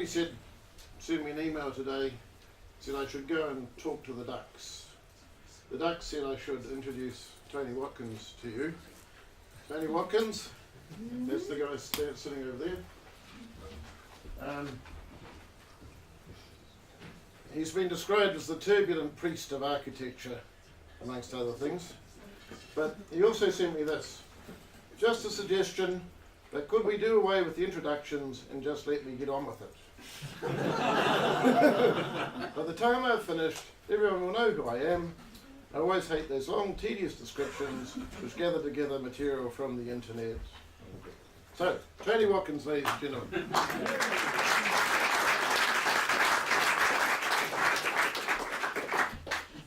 sent me an email today, said I should go and talk to the ducks. The ducks said I should introduce Tony Watkins to you. Tony Watkins, that's the guy sitting over there. He's been described as the turbulent priest of architecture, amongst other things. But he also sent me this. Just a suggestion, but could we do away with the introductions and just let me get on with it? By the time I've finished, everyone will know who I am. I always hate those long, tedious descriptions which gather together material from the internet. So, Tony Watkins, ladies and gentlemen.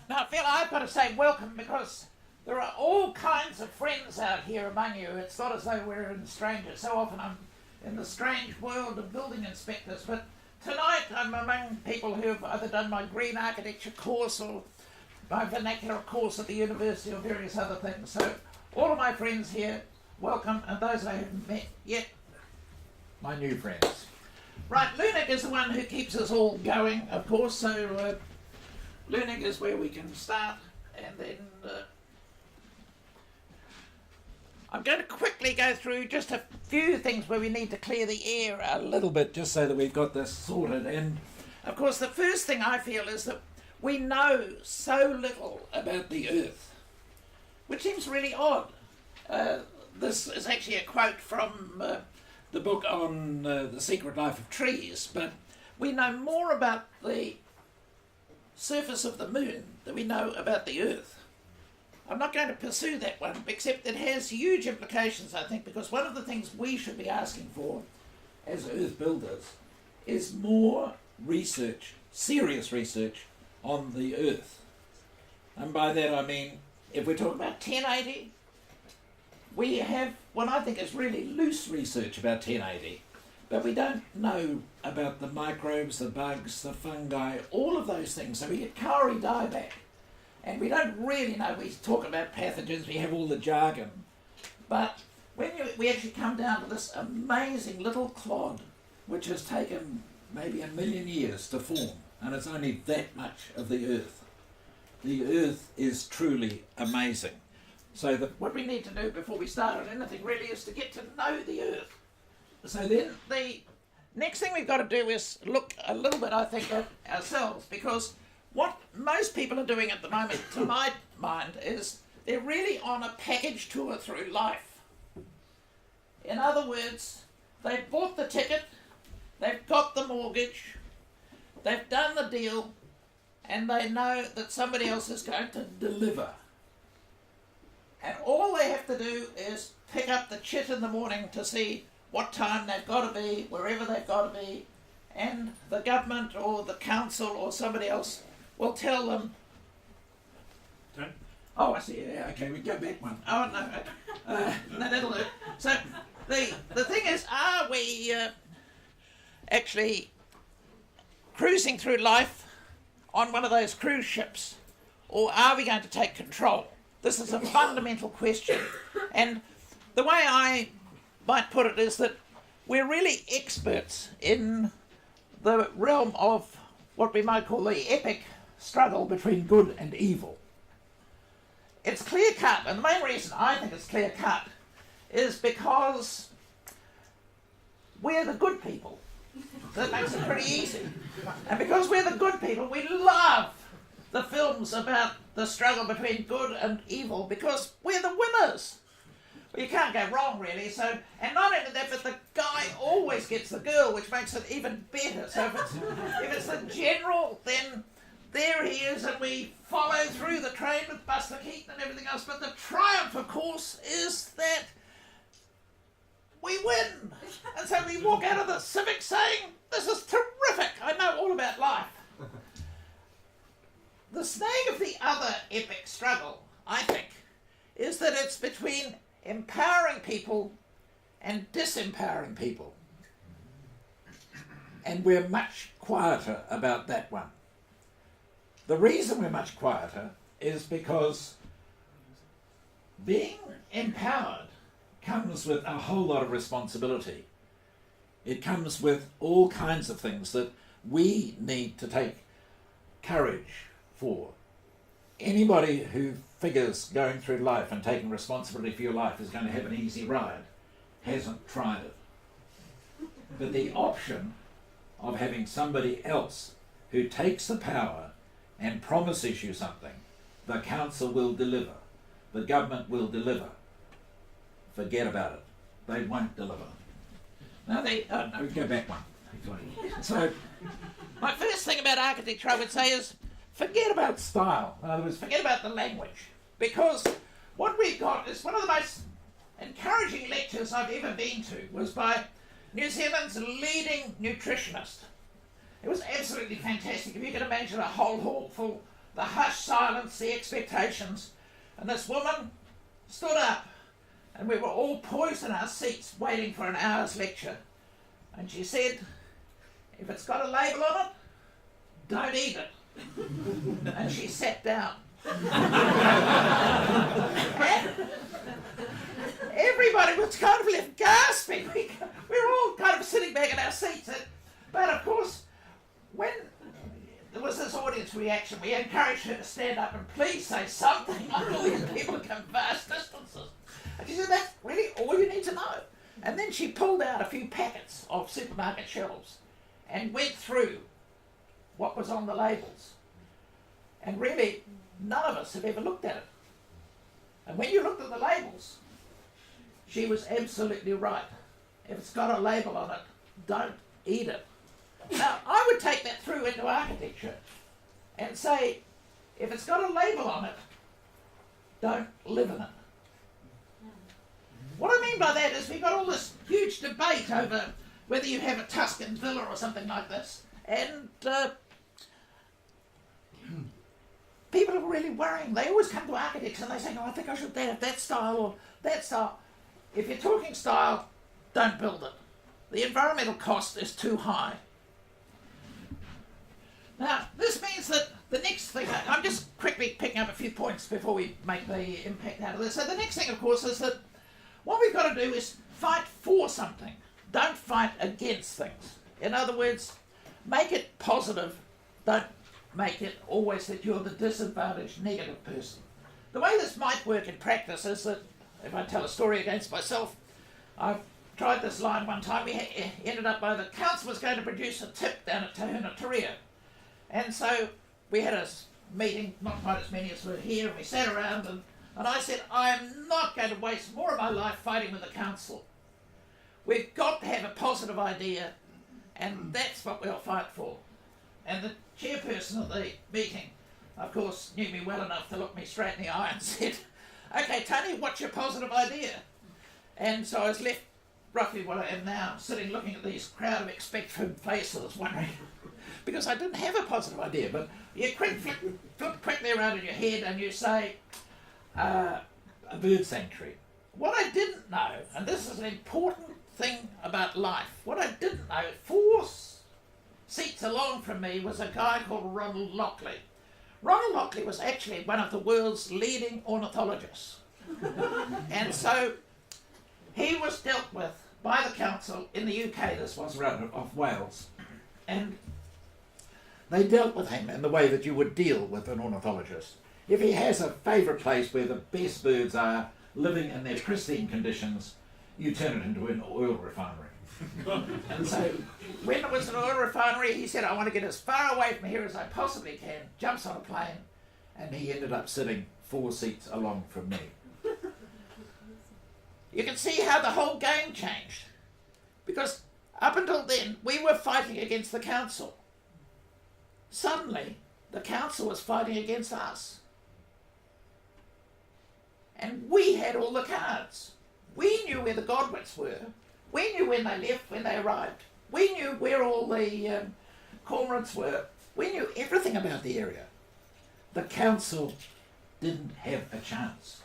Now, Phil, I've got to say welcome, because there are all kinds of friends out here among you. It's not as though we're in strangers. So often I'm in the strange world of building inspectors, but tonight I'm among people who have either done my green architecture course or my vernacular course at the university or various other things. So all of my friends here, welcome, and those I haven't met yet, my new friends. Right, Lunik is the one who keeps us all going, of course, so Lunik is where we can start, and then I'm going to quickly go through just a few things where we need to clear the air a little bit, just so that we've got this sorted. And of course the first thing I feel is that we know so little about the Earth, which seems really odd. This is actually a quote from the book on The Secret Life of Trees, but we know more about the surface of the moon than we know about the Earth. I'm not going to pursue that one, except it has huge implications, I think, because one of the things we should be asking for as Earth builders is more research, serious research, on the Earth. And by that I mean, if we're talking about 1080, we have what I think is really loose research about 1080, but we don't know about the microbes, the bugs, the fungi, all of those things. So we get Kawai dieback, and we don't really know. We talk about pathogens, we have all the jargon, but when we actually come down to this amazing little clod, which has taken maybe 1 million years to form, and it's only that much of the Earth. The Earth is truly amazing. So what we need to do before we start on anything really is to get to know the Earth. So then the next thing we've got to do is look a little bit, I think, at ourselves, because what most people are doing at the moment, to my mind, is they're really on a package tour through life. In other words, they've bought the ticket, they've got the mortgage, they've done the deal, and they know that somebody else is going to deliver. And all they have to do is pick up the chit in the morning to see what time they've got to be, wherever they've got to be, and the government or the council or somebody else will tell them. Don't. Oh, I see. Yeah, okay, we go back one. Oh, no. No, that'll do. So the thing is, are we actually cruising through life on one of those cruise ships, or are we going to take control? This is a fundamental question, and the way I might put it is that we're really experts in the realm of what we might call the epic struggle between good and evil. It's clear cut, and the main reason I think it's clear cut is because we're the good people. That makes it pretty easy. And because we're the good people, we love the films about the struggle between good and evil, because we're the winners. Well, you can't go wrong, really. So, and not only that, but the guy always gets the girl, which makes it even better. So if it's the general, then there he is, and we follow through the train with Buster Keaton and everything else. But the triumph, of course, is that we win. And so we walk out of the Civic saying, this is terrific, I know all about life. The snag of the other epic struggle, I think, is that it's between empowering people and disempowering people. And we're much quieter about that one. The reason we're much quieter is because being empowered comes with a whole lot of responsibility. It comes with all kinds of things that we need to take courage for. Anybody who figures going through life and taking responsibility for your life is going to have an easy ride hasn't tried it. But the option of having somebody else who takes the power and promises you something, the council will deliver, the government will deliver. Forget about it. They won't deliver. Now go back one. So, my first thing about architecture I would say is forget about style. In other words, forget about the language. Because what we've got is one of the most encouraging lectures I've ever been to was by New Zealand's leading nutritionist. It was absolutely fantastic. If you can imagine a whole hall full, the hushed silence, the expectations, and this woman stood up, and we were all poised in our seats waiting for an hour's lecture. And she said, if it's got a label on it, don't eat it. And she sat down. Everybody was kind of left gasping. We were all kind of sitting back in our seats. But of course, when there was this audience reaction, we encouraged her to stand up and please say something, like all these people have come vast distances. And she said, that's really all you need to know. And then she pulled out a few packets of supermarket shelves and went through what was on the labels. And really, none of us have ever looked at it. And when you looked at the labels, she was absolutely right. If it's got a label on it, don't eat it. Now, I would take that through into architecture and say, if it's got a label on it, don't live in it. What I mean by that is we've got all this huge debate over whether you have a Tuscan villa or something like this. And people are really worrying. They always come to architects and they say, no, I think I should have that style or that style. If you're talking style, don't build it. The environmental cost is too high. Now, this means that the next thing, I'm just quickly picking up a few points before we make the impact out of this. So the next thing, of course, is that what we've got to do is fight for something. Don't fight against things. In other words, make it positive. Don't make it always that you're the disadvantaged negative person. The way this might work in practice is that, if I tell a story against myself, I tried this line one time. We ended up by the council was going to produce a tip down at Tahuna Turia. And so we had a meeting, not quite as many as were here, and we sat around and I said, I am not going to waste more of my life fighting with the council. We've got to have a positive idea, and that's what we'll fight for. And the chairperson of the meeting, of course, knew me well enough to look me straight in the eye and said, okay, Tony, what's your positive idea? And so I was left roughly what I am now, sitting looking at these crowd of expectant faces, wondering, because I didn't have a positive idea, but you flip quickly around in your head and you say, a bird sanctuary. What I didn't know, and this is an important thing about life, what I didn't know, 4 seats along from me was a guy called Ronald Lockley. Ronald Lockley was actually one of the world's leading ornithologists. And so he was dealt with by the council in the UK, this was rather of Wales, and they dealt with him in the way that you would deal with an ornithologist. If he has a favourite place where the best birds are living in their pristine conditions, you turn it into an oil refinery. And so when it was an oil refinery, he said, I want to get as far away from here as I possibly can, jumps on a plane, and he ended up sitting 4 seats along from me. You can see how the whole game changed. Because up until then, we were fighting against the council. Suddenly, the council was fighting against us. And we had all the cards. We knew where the Godwits were. We knew when they left, when they arrived. We knew where all the cormorants were. We knew everything about the area. The council didn't have a chance.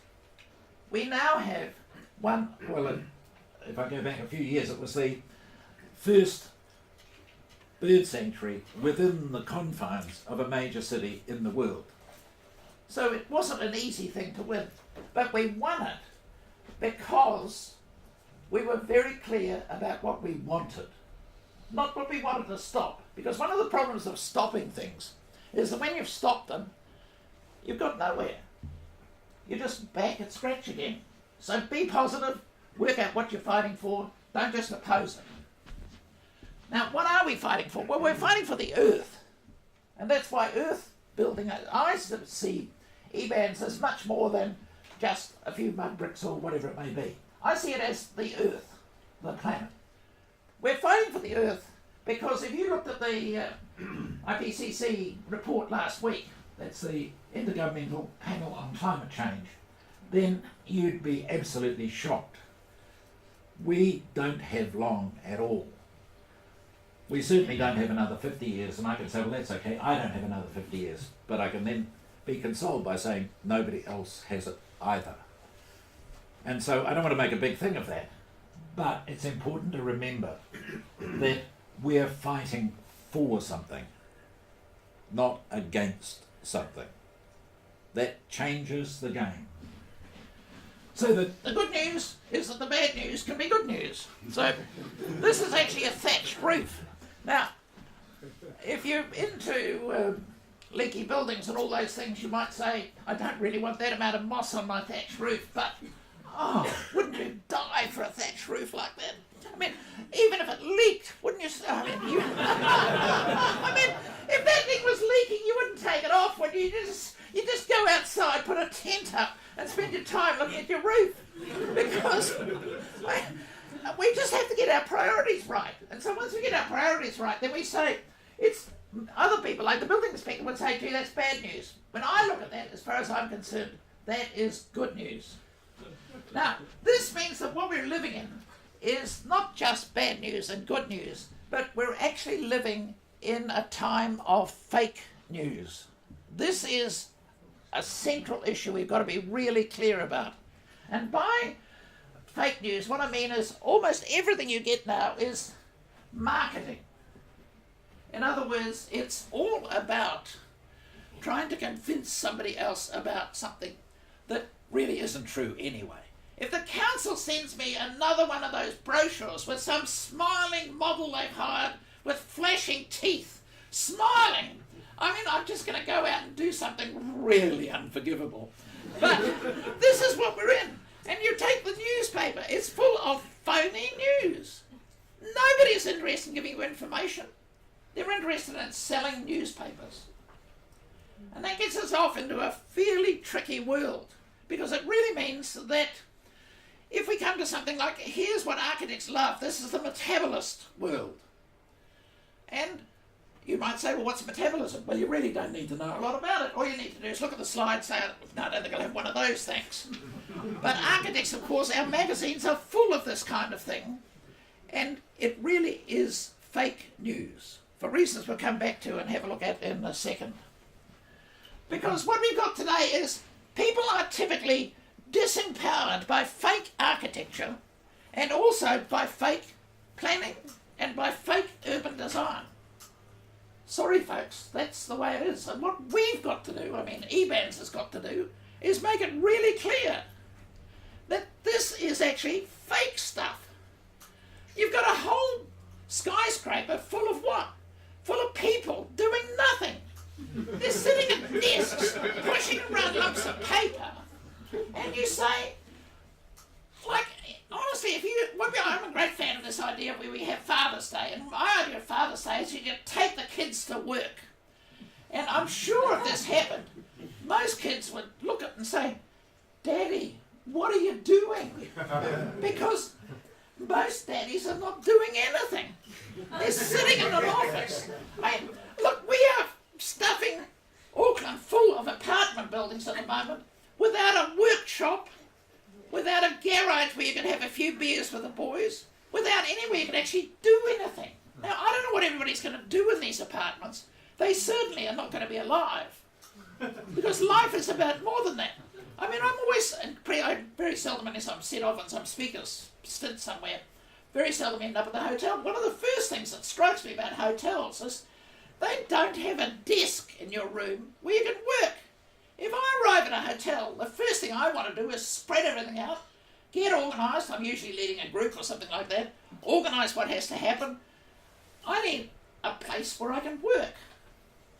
We now have one, well, if I go back a few years, it was the first bird sanctuary within the confines of a major city in the world. So it wasn't an easy thing to win, but we won it because we were very clear about what we wanted. not what we wanted to stop. Because one of the problems of stopping things is that when you've stopped them, you've got nowhere. You're just back at scratch again. So be positive, work out what you're fighting for, don't just oppose it. Now, what are we fighting for? Well, we're fighting for the earth. And that's why earth building, I see EBANZ as much more than just a few mud bricks or whatever it may be. I see it as the earth, the planet. We're fighting for the earth because if you looked at the IPCC report last week, that's the Intergovernmental Panel on Climate Change, then you'd be absolutely shocked. We don't have long at all. We certainly don't have another 50 years, and I can say, well, that's okay, I don't have another 50 years, but I can then be consoled by saying nobody else has it either. And so I don't want to make a big thing of that, but it's important to remember that we're fighting for something, not against something. That changes the game. So the good news is that the bad news can be good news. So this is actually a thatched roof. Now, if you're into leaky buildings and all those things, you might say, I don't really want that amount of moss on my thatched roof, but oh, wouldn't you die for a thatched roof like that? I mean, even if it leaked, wouldn't you? I mean, if that thing was leaking, you wouldn't take it off, would you? You just go outside, put a tent up, and spend your time looking at your roof. Because we just have to get our priorities right. And so once we get our priorities right, then we say, it's other people, like the building inspector would say, gee, that's bad news. When I look at that, as far as I'm concerned, that is good news. Now, this means that what we're living in is not just bad news and good news, but we're actually living in a time of fake news. This is a central issue we've got to be really clear about. And by fake news, what I mean is almost everything you get now is marketing. In other words, it's all about trying to convince somebody else about something that really isn't true anyway. If the council sends me another one of those brochures with some smiling model they've hired with flashing teeth, smiling, I mean, I'm just going to go out and do something really unforgivable. But this is what we're in. And you take the newspaper, it's full of phony news. Nobody's interested in giving you information. They're interested in selling newspapers. And that gets us off into a fairly tricky world, because it really means that if we come to something like, here's what architects love, this is the metabolist world. And you might say, well, what's metabolism? Well, you really don't need to know a lot about it. All you need to do is look at the slide, say, no, I don't think I'll have one of those, thanks. But architects, of course, our magazines are full of this kind of thing. And it really is fake news, for reasons we'll come back to and have a look at in a second. Because what we've got today is people are typically disempowered by fake architecture and also by fake planning and by fake urban design. Sorry folks, that's the way it is. And what we've got to do, I mean EBANZ has got to do, is make it really clear that this is actually fake stuff. You've got a whole skyscraper full of what? Full of people doing nothing. They're sitting at desks, pushing around lumps of paper, and you say, like, honestly, I'm a great fan of this idea where we have Father's Day, and my idea of Father's Day is you take the kids to work. And I'm sure if this happened, most kids would look at it and say, Daddy, what are you doing? Because most daddies are not doing anything. They're sitting in an office. I mean, look, we are stuffing Auckland full of apartment buildings at the moment without a workshop, without a garage where you can have a few beers with the boys, without anywhere you can actually do anything. Now, I don't know what everybody's going to do in these apartments. They certainly are not going to be alive, because life is about more than that. I mean, I very seldom, unless I'm set off on some speaker's stint somewhere, very seldom end up at the hotel. One of the first things that strikes me about hotels is they don't have a desk in your room where you can work. If I arrive at a hotel, the first thing I want to do is spread everything out, get organised. I'm usually leading a group or something like that. Organise what has to happen. I need a place where I can work.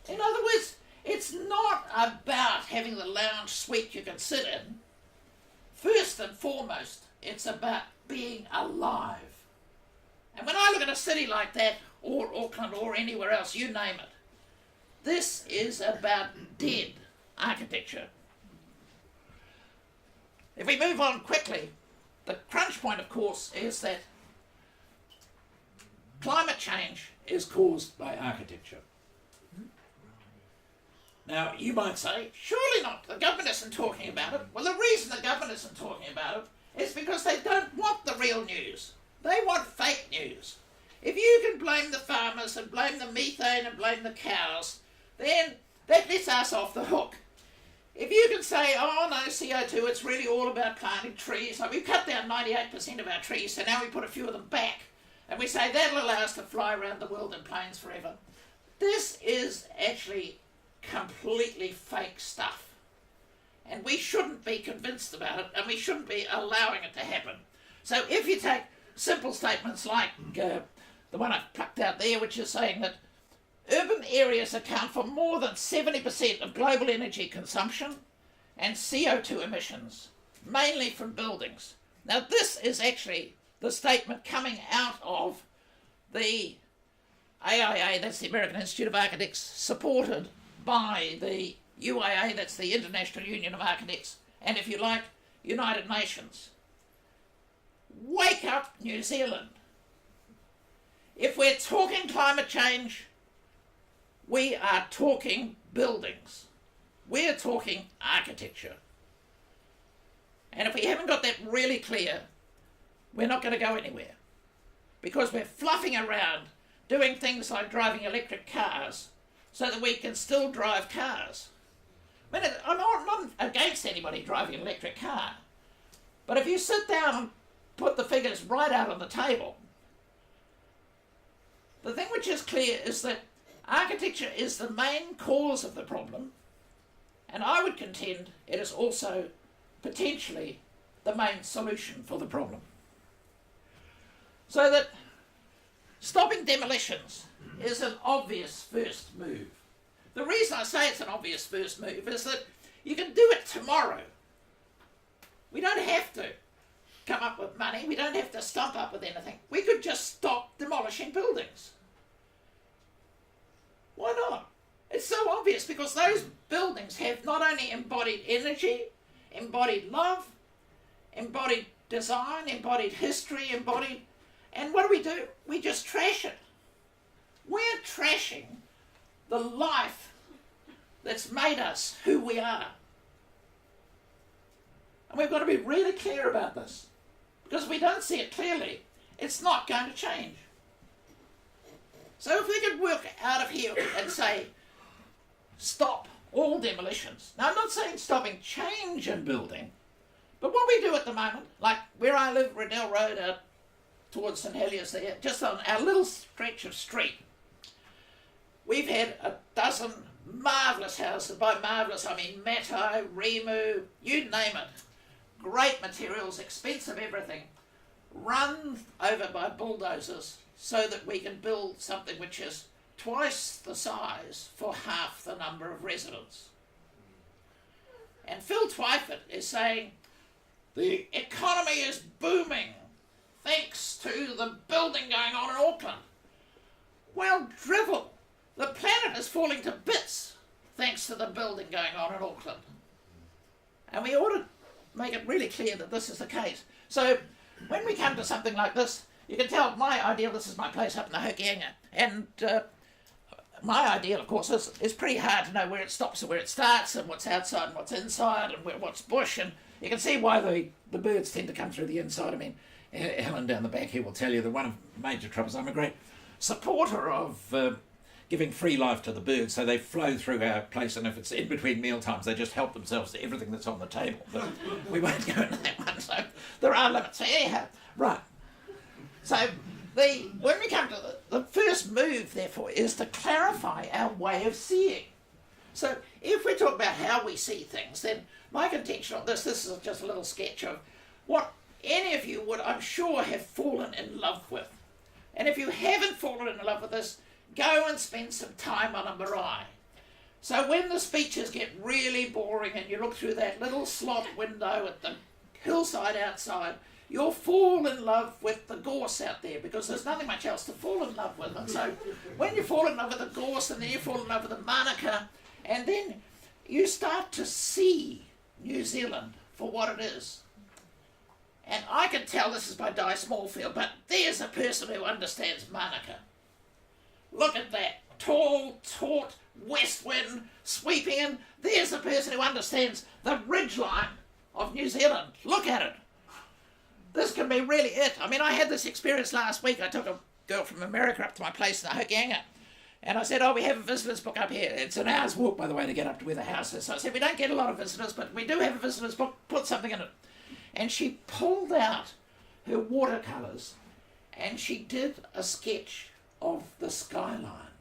In other words, it's not about having the lounge suite you can sit in. First and foremost, it's about being alive. And when I look at a city like that, or Auckland, or anywhere else, you name it, this is about dead architecture. If we move on quickly, the crunch point, of course, is that climate change is caused by architecture. Now, you might say, surely not, the government isn't talking about it. Well, the reason the government isn't talking about it is because they don't want the real news. They want fake news. If you can blame the farmers and blame the methane and blame the cows, then that lets us off the hook. If you can say, oh no, CO2, it's really all about planting trees. Like, we've cut down 98% of our trees, so now we put a few of them back. And we say that'll allow us to fly around the world in planes forever. This is actually completely fake stuff. And we shouldn't be convinced about it, and we shouldn't be allowing it to happen. So if you take simple statements like the one I've plucked out there, which is saying that urban areas account for more than 70% of global energy consumption and CO2 emissions, mainly from buildings. Now this is actually the statement coming out of the AIA, that's the American Institute of Architects, supported by the UIA, that's the International Union of Architects, and if you like, United Nations. Wake up, New Zealand. If we're talking climate change, we are talking buildings. We're talking architecture. And if we haven't got that really clear, we're not going to go anywhere. Because we're fluffing around doing things like driving electric cars so that we can still drive cars. I mean, I'm not against anybody driving an electric car. But if you sit down and put the figures right out on the table, the thing which is clear is that architecture is the main cause of the problem, and I would contend it is also potentially the main solution for the problem. So that stopping demolitions is an obvious first move. The reason I say it's an obvious first move is that you can do it tomorrow. We don't have to come up with money. We don't have to stump up with anything. We could just stop demolishing buildings. Why not? It's so obvious because those buildings have not only embodied energy, embodied love, embodied design, embodied history, and what do? We just trash it. We're trashing the life that's made us who we are. And we've got to be really clear about this. Because if we don't see it clearly, it's not going to change. So if we could work out of here and say, stop all demolitions. Now I'm not saying stopping change in building, but what we do at the moment, like where I live, Riddell Road, out towards St Heliers there, just on our little stretch of street, we've had a dozen marvellous houses. By marvellous, I mean Matto, Remu, you name it. Great materials, expensive everything, run over by bulldozers so that we can build something which is twice the size for half the number of residents. And Phil Twyford is saying the economy is booming thanks to the building going on in Auckland. Well, drivel. The planet is falling to bits thanks to the building going on in Auckland. And we ought to make it really clear that this is the case. So when we come to something like this, you can tell my ideal, this is my place up in the Hokianga, and my ideal, of course, is pretty hard to know where it stops and where it starts and what's outside and what's inside and what's bush, and you can see why the birds tend to come through the inside. I mean, Helen down the back here will tell you that one of the major troubles, I'm a great supporter of giving free life to the birds, so they flow through our place, and if it's in between meal times, they just help themselves to everything that's on the table. But we won't go into that one, so there are limits. So anyhow, right. So when we come to the first move, therefore, is to clarify our way of seeing. So if we talk about how we see things, then my contention on this is just a little sketch of what any of you would, I'm sure, have fallen in love with. And if you haven't fallen in love with this, go and spend some time on a marae. So when the speeches get really boring and you look through that little slot window at the hillside outside, you'll fall in love with the gorse out there because there's nothing much else to fall in love with. And so when you fall in love with the gorse and then you fall in love with the manaka, and then you start to see New Zealand for what it is. And I can tell this is by Di Smallfield, but there's a person who understands manaka. Look at that. Tall, taut, west wind, sweeping in. There's a person who understands the ridgeline of New Zealand. Look at it. This can be really it. I mean, I had this experience last week. I took a girl from America up to my place in the Hokianga. And I said, we have a visitor's book up here. It's an hour's walk, by the way, to get up to where the house is. So I said, we don't get a lot of visitors, but we do have a visitor's book. Put something in it. And she pulled out her watercolours and she did a sketch of the skyline.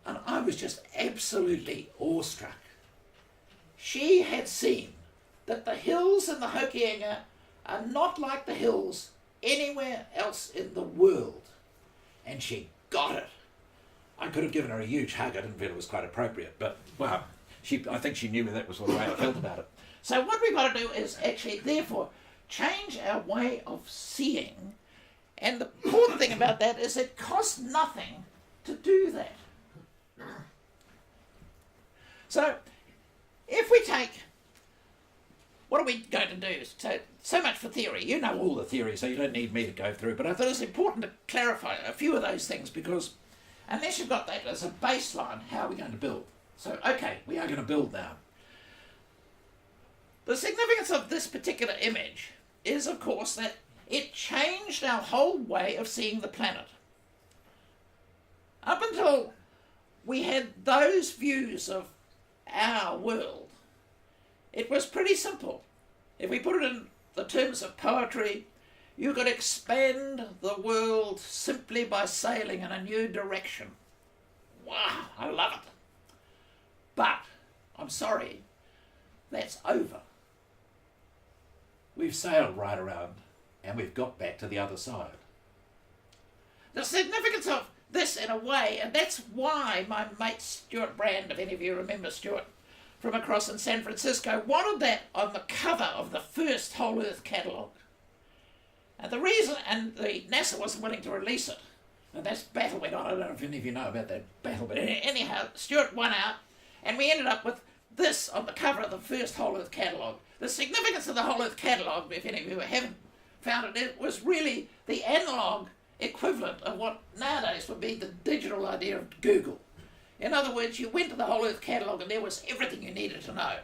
And I was just absolutely awestruck. She had seen that the hills in the Hokianga are not like the hills anywhere else in the world. And she got it. I could have given her a huge hug. I didn't feel it was quite appropriate, but well, I think she knew that was the way I felt about it. So what we've got to do is actually, therefore, change our way of seeing. And the important thing about that is it costs nothing to do that. So if we take, what are we going to do? So much for theory. You know all the theory, so you don't need me to go through. But I thought it was important to clarify a few of those things because unless you've got that as a baseline, how are we going to build? So, okay, we are going to build now. The significance of this particular image is, of course, that it changed our whole way of seeing the planet. Up until we had those views of our world, it was pretty simple. If we put it in the terms of poetry, you could expand the world simply by sailing in a new direction. Wow, I love it. But, I'm sorry, that's over. We've sailed right around and we've got back to the other side. The significance of this in a way, and that's why my mate Stuart Brand, if any of you remember Stuart from across in San Francisco, wanted that on the cover of the first Whole Earth catalogue. And the reason, and the NASA wasn't willing to release it, and that battle went on. I don't know if any of you know about that battle, but anyhow, Stuart won out, and we ended up with this on the cover of the first Whole Earth catalogue. The significance of the Whole Earth catalogue, if any of you haven't found it, it was really the analogue equivalent of what nowadays would be the digital idea of Google. In other words, you went to the Whole Earth catalogue and there was everything you needed to know.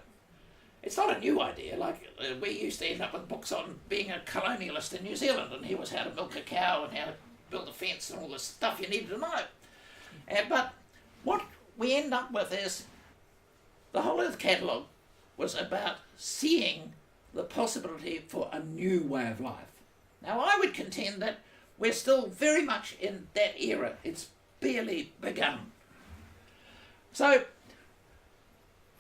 It's not a new idea, like we used to end up with books on being a colonialist in New Zealand, and here was how to milk a cow and how to build a fence and all this stuff you needed to know. But what we end up with is the Whole Earth catalogue was about seeing the possibility for a new way of life. Now, I would contend that we're still very much in that era. It's barely begun. So,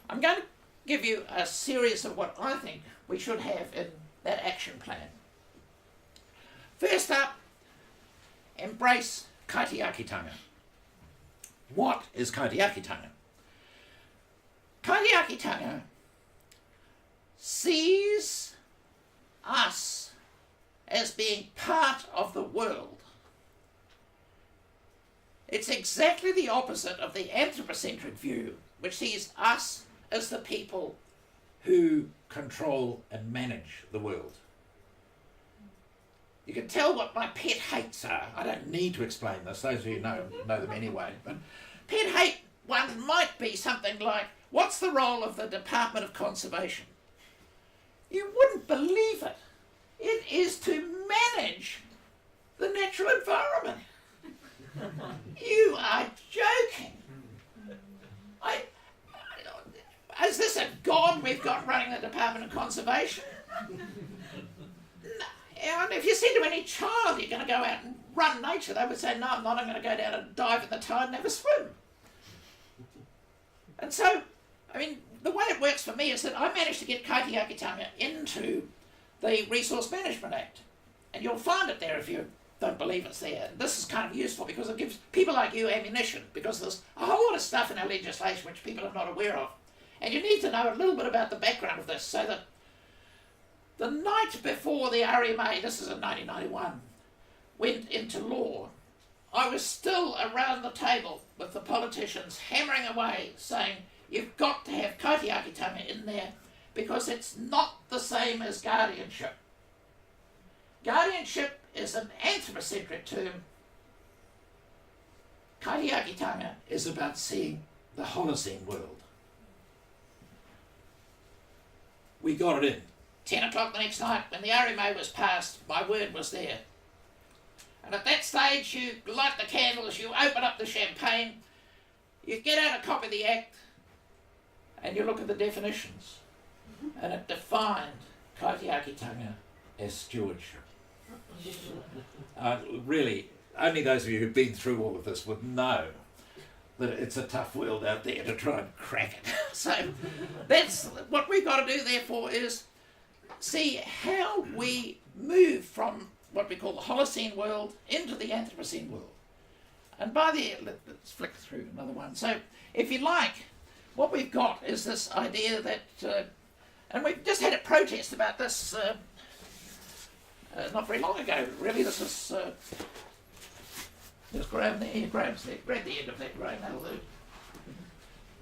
I'm going to give you a series of what I think we should have in that action plan. First up, embrace kaitiakitanga. What is kaitiakitanga? Kaitiakitanga sees us as being part of the world. It's exactly the opposite of the anthropocentric view, which sees us as the people who control and manage the world. You can tell what my pet hates are. I don't need to explain this. Those of you know them anyway. But pet hate one might be something like, what's the role of the Department of Conservation? You wouldn't believe it. It is to manage the natural environment. You are joking. Is this a god we've got running the Department of Conservation? And if you said to any child you're going to go out and run nature, they would say, no, I'm not. I'm going to go down and dive in the tide and have a swim. And so, I mean, the way it works for me is that I managed to get kaitiakitanga into the Resource Management Act. And you'll find it there if you don't believe it's there. And this is kind of useful because it gives people like you ammunition, because there's a whole lot of stuff in our legislation which people are not aware of. And you need to know a little bit about the background of this, so that the night before the RMA, this is in 1991, went into law, I was still around the table with the politicians hammering away saying, you've got to have kaitiakitanga in there because it's not the same as guardianship. Guardianship is an anthropocentric term. Kaitiakitanga is about seeing the Holocene world. We got it in. 10 o'clock the next night, when the RMA was passed, my word was there. And at that stage, you light the candles, you open up the champagne, you get out a copy of the Act, and you look at the definitions. And it defined kaitiakitanga as stewardship. Really, only those of you who've been through all of this would know that it's a tough world out there to try and crack it. So that's what we've got to do, therefore, is see how we move from what we call the Holocene world into the Anthropocene world. And by the, let's flick through another one. So if you like, what we've got is this idea that, and we've just had a protest about this not very long ago, really. This is, there's Graham there, Graham's there, grab the end of that, Graham, that'll do.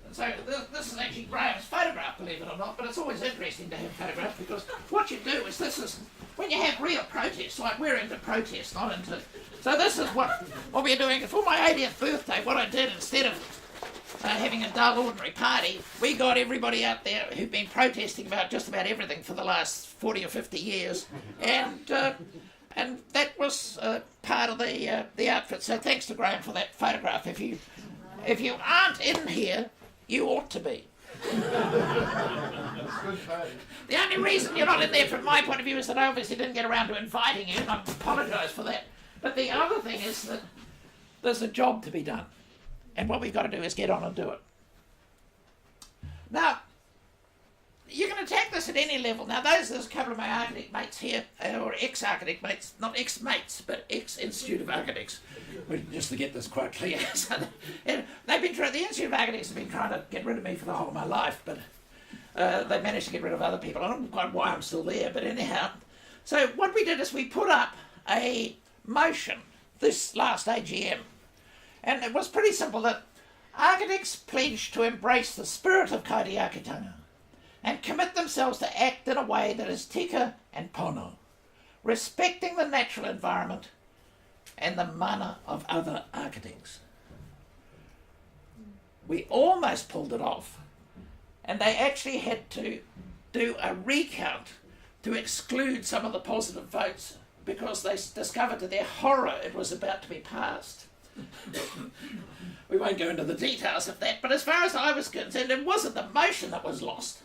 And so this is actually Graham's photograph, believe it or not, but it's always interesting to have photographs, because what you do is, this is, when you have real protests, like we're into protests, not into, so this is what we're doing. For my 80th birthday, what I did, instead of having a dull ordinary party, we got everybody out there who've been protesting about just about everything for the last 40 or 50 years, and that was part of the outfit. So thanks to Graham for that photograph. If you aren't in here, you ought to be. The only reason you're not in there from my point of view is that I obviously didn't get around to inviting you, and I apologise for that. But the other thing is that there's a job to be done, and what we've got to do is get on and do it. Now, you can attack this at any level. Now, there's a couple of my architect mates here, or ex-architect mates, not ex-mates, but ex-Institute of Architects, just to get this quite clear. So the Institute of Architects have been trying to get rid of me for the whole of my life, but they managed to get rid of other people. I don't know quite why I'm still there, but anyhow. So what we did is we put up a motion this last AGM, and it was pretty simple, that architects pledged to embrace the spirit of kaitiakitanga and commit themselves to act in a way that is tika and pono, respecting the natural environment and the mana of other architects. We almost pulled it off, and they actually had to do a recount to exclude some of the positive votes, because they discovered to their horror it was about to be passed. We won't go into the details of that, but as far as I was concerned, it wasn't the motion that was lost.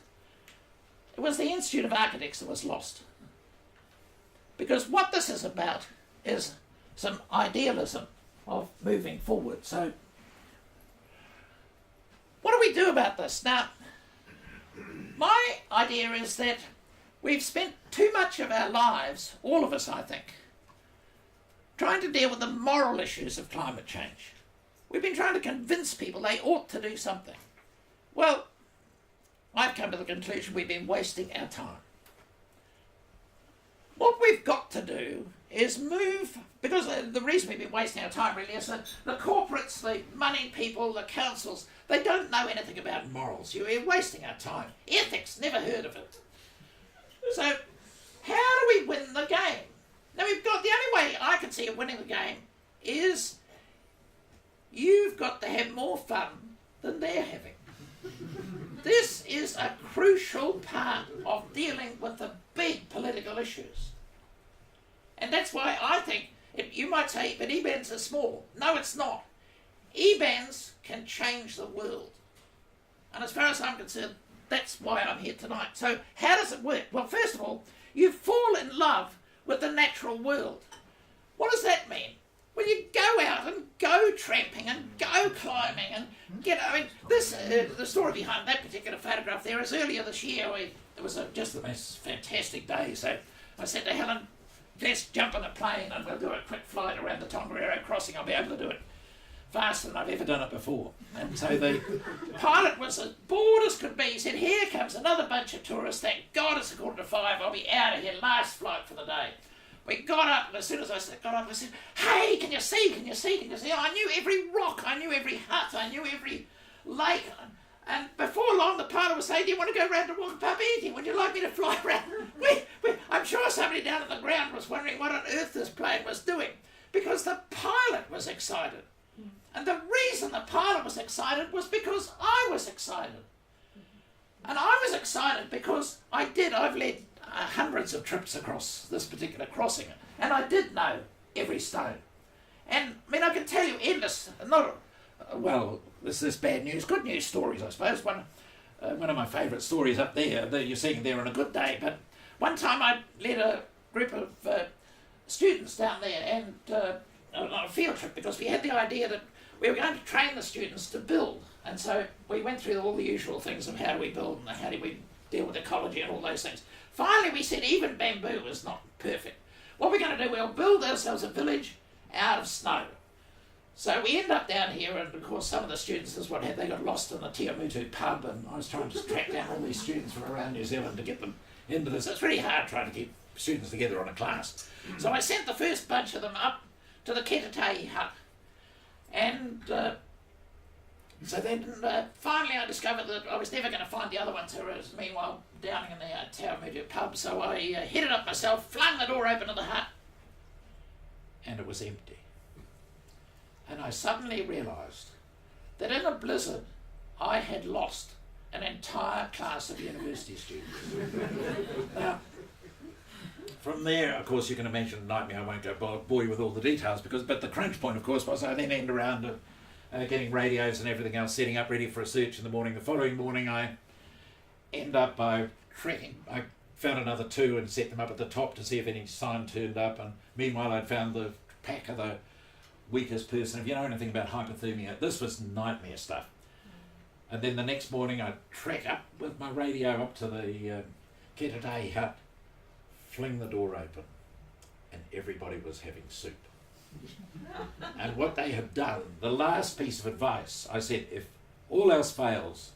It was the Institute of Architects that was lost. Because what this is about is some idealism of moving forward. So, what do we do about this? Now, my idea is that we've spent too much of our lives, all of us I think, trying to deal with the moral issues of climate change. We've been trying to convince people they ought to do something. Well, I've come to the conclusion we've been wasting our time. What we've got to do is move, because the reason we've been wasting our time really is that the corporates, the money people, the councils, they don't know anything about morals. You're wasting our time. Ethics, never heard of it. So, how do we win the game? Now we've got, the only way I can see of winning the game is you've got to have more fun than they're having. This is a crucial part of dealing with the big political issues. And that's why I think, you might say, but EBANZ is small. No, it's not. EBANZ can change the world. And as far as I'm concerned, that's why I'm here tonight. So how does it work? Well, first of all, you fall in love with the natural world. What does that mean? Well, you go out and go tramping and go climbing and the story behind that particular photograph there is earlier this year. It was just the most fantastic day. So I said to Helen, let's jump on a plane and we'll do a quick flight around the Tongariro crossing. I'll be able to do it faster than I've ever done it before. And so the pilot was as bored as could be. He said, here comes another bunch of tourists. Thank God it's 4:45. I'll be out of here. Last flight for the day. We got up, and as soon as I got up, I said, hey, can you see? Can you see? Can you see? I knew every rock. I knew every hut. I knew every lake. And before long, the pilot was saying, do you want to go round to Wakapapiti? Would you like me to fly around? I'm sure somebody down on the ground was wondering what on earth this plane was doing, because the pilot was excited. And the reason the pilot was excited was because I was excited. And I was excited because I've led hundreds of trips across this particular crossing, and I did know every stone. And I mean, I can tell you endless, this is bad news, good news stories, I suppose. One of my favourite stories up there that you're seeing there on a good day, but one time I led a group of students down there and on a field trip, because we had the idea that we were going to train the students to build. And so we went through all the usual things of how do we build and how do we deal with ecology and all those things. Finally, we said even bamboo was not perfect. What we're going to do, we'll build ourselves a village out of snow. So we end up down here, and of course some of the students, this is what happened, they got lost in the Tiamutu pub, and I was trying to track down all these students from around New Zealand to get them into this. It's really hard trying to keep students together on a class. So I sent the first bunch of them up to the Ketatai hut. And so then finally I discovered that I was never going to find the other ones who were meanwhile downing in the Tiamutu pub. So I headed up myself, flung the door open to the hut, and it was empty. And I suddenly realised that in a blizzard I had lost an entire class of university students. Now, from there, of course, you can imagine the nightmare. I won't go bore you with all the details, but the crunch point, of course, was I then end around getting radios and everything else, setting up ready for a search in the morning. The following morning, I end up by trekking. I found another two and set them up at the top to see if any sign turned up. And meanwhile, I'd found the pack of the weakest person. If you know anything about hypothermia, this was nightmare stuff. And then the next morning, I'd trek up with my radio up to the Ketatai hut, fling the door open, and everybody was having soup. And what they had done, the last piece of advice, I said, if all else fails,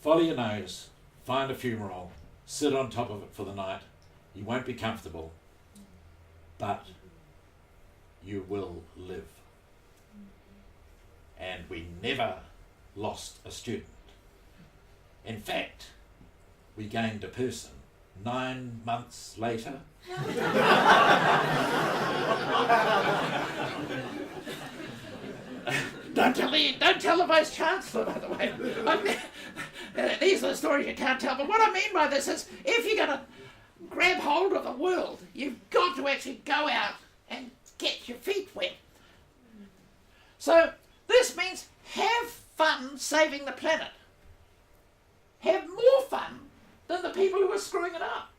follow your nose, find a fumarole, sit on top of it for the night. You won't be comfortable, but you will live. And we never lost a student. In fact, we gained a person 9 months later. Don't tell the Vice Chancellor, by the way. These are the stories you can't tell. But what I mean by this is, if you're going to grab hold of the world, you've got to actually go out and get your feet wet. So this means have fun saving the planet. Have more fun than the people who are screwing it up.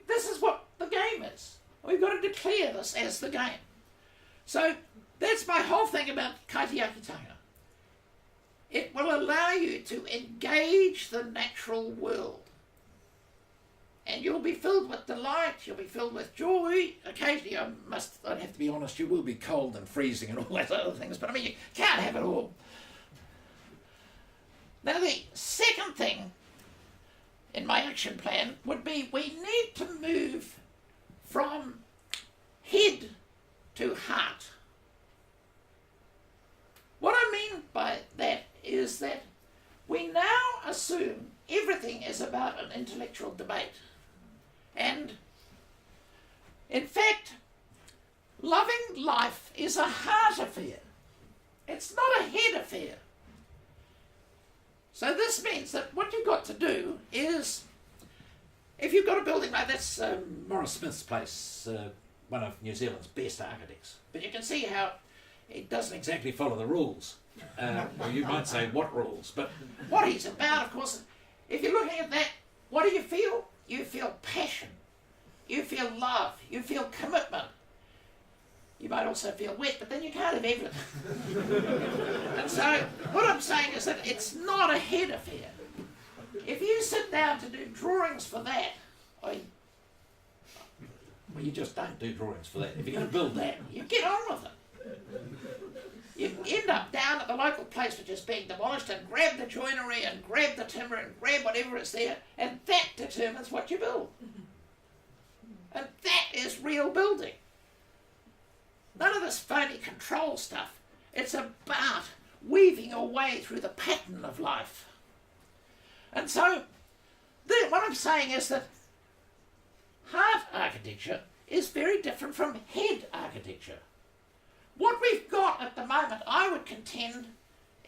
This is what the game is. We've got to declare this as the game. So that's my whole thing about kaitiakitanga. It will allow you to engage the natural world. And you'll be filled with delight, you'll be filled with joy. Occasionally, I'd have to be honest, you will be cold and freezing and all those other things, but I mean, you can't have it all. Now, the second thing in my action plan would be we need to move from head to heart. What I mean by that is that we now assume everything is about an intellectual debate. And in fact, loving life is a heart affair. It's not a head affair. So this means that what you've got to do is, if you've got a building like this, Morris Smith's place, one of New Zealand's best architects, but you can see how it doesn't exactly follow the rules. Or you might say, what rules? But what he's about, of course, if you're looking at that, what do you feel? You feel passion. You feel love. You feel commitment. You might also feel wet, but then you can't have everything. And so what I'm saying is that it's not a head affair. If you sit down to do drawings for that, Well, you just don't do drawings for that. If you're going to build that, you get on with it. You end up down at the local place which is being demolished and grab the joinery and grab the timber and grab whatever is there, and that determines what you build. And that is real building. None of this phony control stuff. It's about weaving your way through the pattern of life. And so, what I'm saying is that heart architecture is very different from head architecture. What we've got at the moment, I would contend,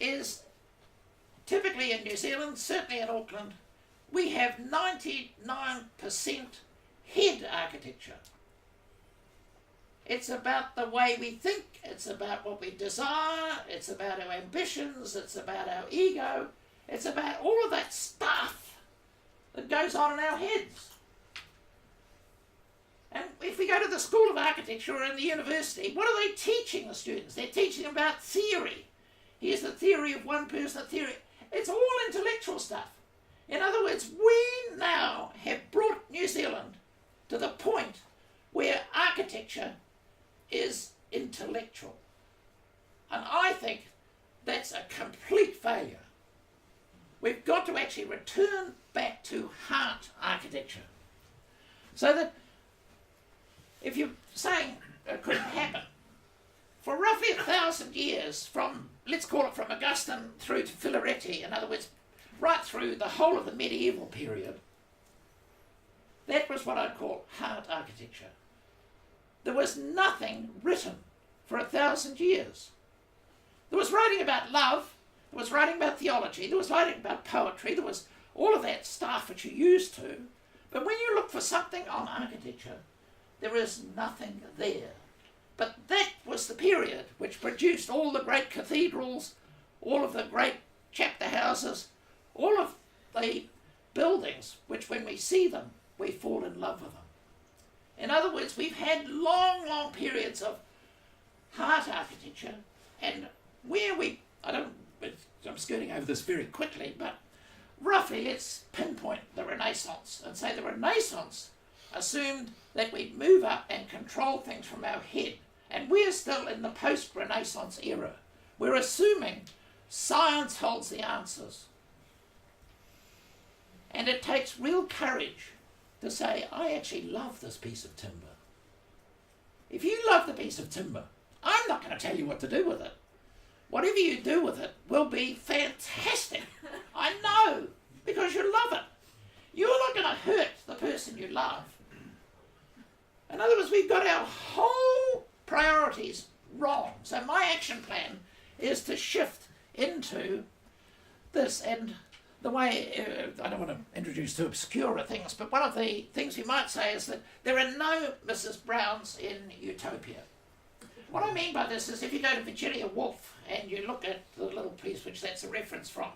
is typically in New Zealand, certainly in Auckland, we have 99% head architecture. It's about the way we think, it's about what we desire, it's about our ambitions, it's about our ego, it's about all of that stuff that goes on in our heads. And if we go to the School of Architecture or in the university, what are they teaching the students? They're teaching them about theory. Here's the theory of one person, the theory. It's all intellectual stuff. In other words, we now have brought New Zealand to the point where architecture is intellectual. And I think that's a complete failure. We've got to actually return back to heart architecture. So that if you're saying it couldn't happen, for roughly 1,000 years, from, let's call it from Augustine through to Filaretti, in other words, right through the whole of the medieval period, that was what I'd call heart architecture. There was nothing written for 1,000 years. There was writing about love, there was writing about theology, there was writing about poetry, there was all of that stuff which you're used to, but when you look for something on architecture, there is nothing there. But that was the period which produced all the great cathedrals, all of the great chapter houses, all of the buildings which when we see them, we fall in love with them. In other words, we've had long, long periods of heart architecture, and where I'm skirting over this very quickly, but roughly let's pinpoint the Renaissance and say the Renaissance assumed that we'd move up and control things from our head. And we're still in the post-Renaissance era. We're assuming science holds the answers. And it takes real courage to say, I actually love this piece of timber. If you love the piece of timber, I'm not going to tell you what to do with it. Whatever you do with it will be fantastic. I know, because you love it. You're not going to hurt the person you love. In other words, we've got our whole priorities wrong. So my action plan is to shift into this. And the way, I don't want to introduce too obscure things, but one of the things we might say is that there are no Mrs. Browns in Utopia. What I mean by this is if you go to Virginia Woolf and you look at the little piece which that's a reference from,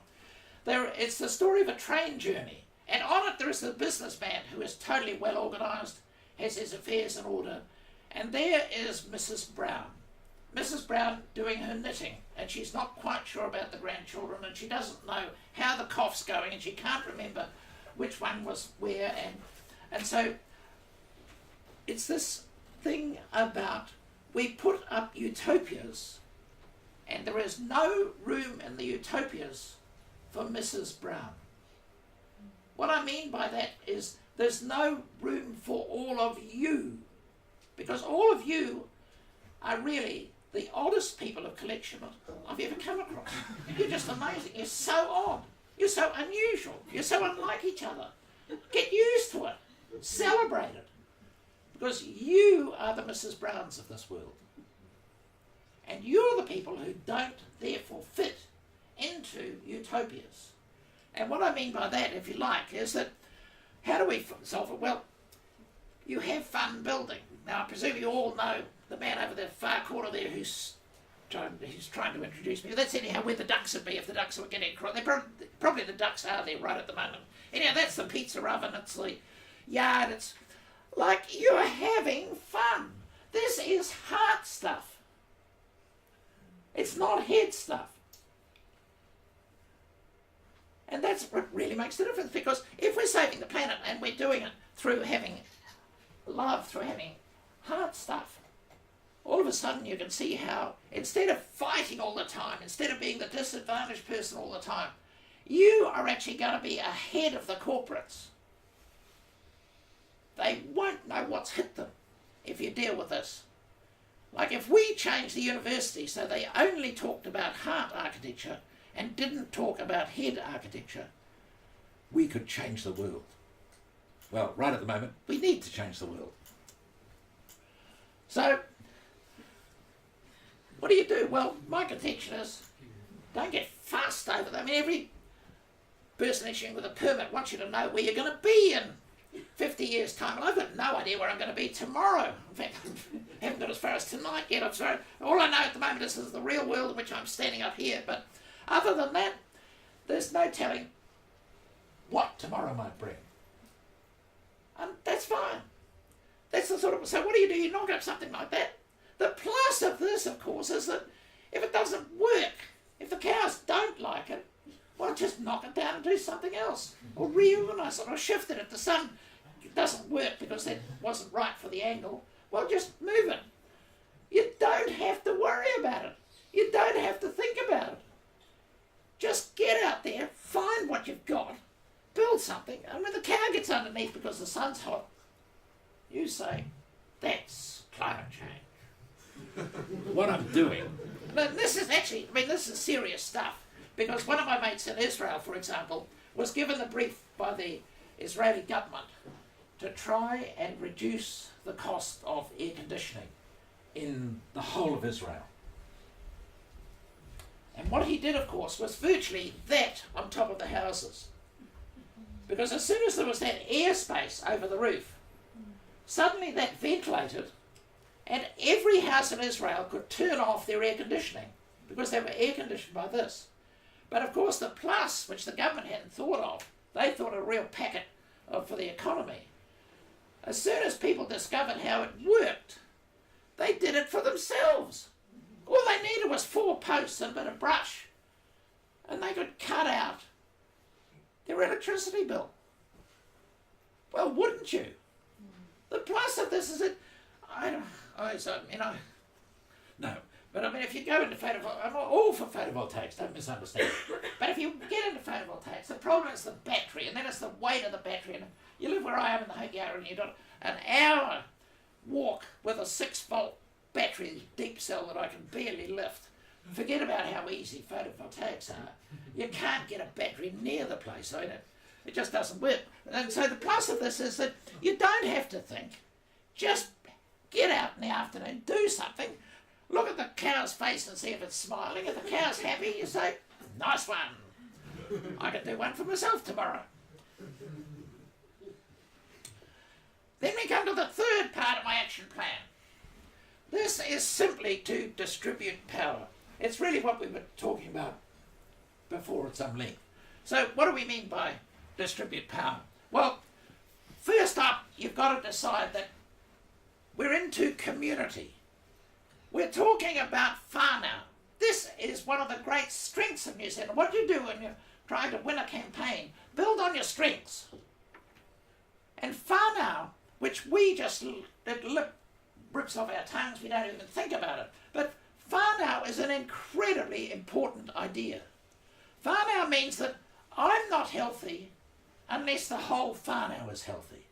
it's the story of a train journey. And on it there is the businessman who is totally well organised, has his affairs in order, and there is Mrs. Brown. Mrs. Brown doing her knitting, and she's not quite sure about the grandchildren, and she doesn't know how the cough's going, and she can't remember which one was where, and so it's this thing about we put up utopias, and there is no room in the utopias for Mrs. Brown. What I mean by that is there's no room for all of you, because all of you are really the oddest people of collection I've ever come across. You're just amazing. You're so odd. You're so unusual. You're so unlike each other. Get used to it. Celebrate it. Because you are the Mrs. Browns of this world. And you're the people who don't, therefore, fit into utopias. And what I mean by that, if you like, is that how do we solve it? Well, you have fun building. Now, I presume you all know the man over the far corner there who's trying to introduce me. That's anyhow where the ducks would be if the ducks were getting across. Probably the ducks are there right at the moment. Anyhow, that's the pizza oven. It's the yard. It's like you're having fun. This is heart stuff. It's not head stuff. And that's what really makes the difference, because if we're saving the planet and we're doing it through having love, through having hard stuff. All of a sudden you can see how, instead of fighting all the time, instead of being the disadvantaged person all the time, you are actually going to be ahead of the corporates. They won't know what's hit them if you deal with this. Like if we changed the university so they only talked about heart architecture and didn't talk about head architecture, we could change the world. Well, right at the moment, we need to change the world. So, what do? Well, my contention is, don't get fussed over them. I mean, every person issuing with a permit wants you to know where you're going to be in 50 years' time. And I've got no idea where I'm going to be tomorrow. In fact, I haven't got as far as tonight yet. I'm sorry. All I know at the moment is this is the real world in which I'm standing up here. But other than that, there's no telling what tomorrow might bring. And that's fine. That's the sort of... So what do? You knock up something like that. The plus of this, of course, is that if it doesn't work, if the cows don't like it, well, just knock it down and do something else. Or reorganise it or shift it. If the sun doesn't work because that wasn't right for the angle, well, just move it. You don't have to worry about it. You don't have to think about it. Just get out there, find what you've got, build something, and when the cow gets underneath because the sun's hot, you say, that's climate change. What I'm doing. Now, this is actually, this is serious stuff. Because one of my mates in Israel, for example, was given the brief by the Israeli government to try and reduce the cost of air conditioning in the whole of Israel. And what he did, of course, was virtually that on top of the houses. Because as soon as there was that airspace over the roof, suddenly that ventilated, and every house in Israel could turn off their air conditioning because they were air conditioned by this. But of course the plus, which the government hadn't thought of, they thought a real packet for the economy. As soon as people discovered how it worked, they did it for themselves. All they needed was 4 posts and a bit of brush, and they could cut out their electricity bill. Well, wouldn't you? The plus of this is that no. But I mean, if you go into photovoltaics, I'm all for photovoltaics, don't misunderstand. But if you get into photovoltaics, the problem is the battery, and then it's the weight of the battery. And you live where I am in the Hokiara, and you've got an hour walk with a 6-volt battery deep cell that I can barely lift. Forget about how easy photovoltaics are. You can't get a battery near the place. I mean, it just doesn't work. And so the plus of this is that you don't have to think. Just get out in the afternoon, do something, look at the cow's face and see if it's smiling. If the cow's happy, you say, nice one. I can do one for myself tomorrow. Then we come to the third part of my action plan. This is simply to distribute power. It's really what we were talking about before at some length. So what do we mean by distribute power? Well, first up, you've got to decide that we're into community. We're talking about whānau. This is one of the great strengths of New Zealand. What you do when you're trying to win a campaign, build on your strengths. And whānau, which we just rips off our tongues, we don't even think about it. But whānau is an incredibly important idea. Whānau means that I'm not healthy unless the whole whānau is healthy.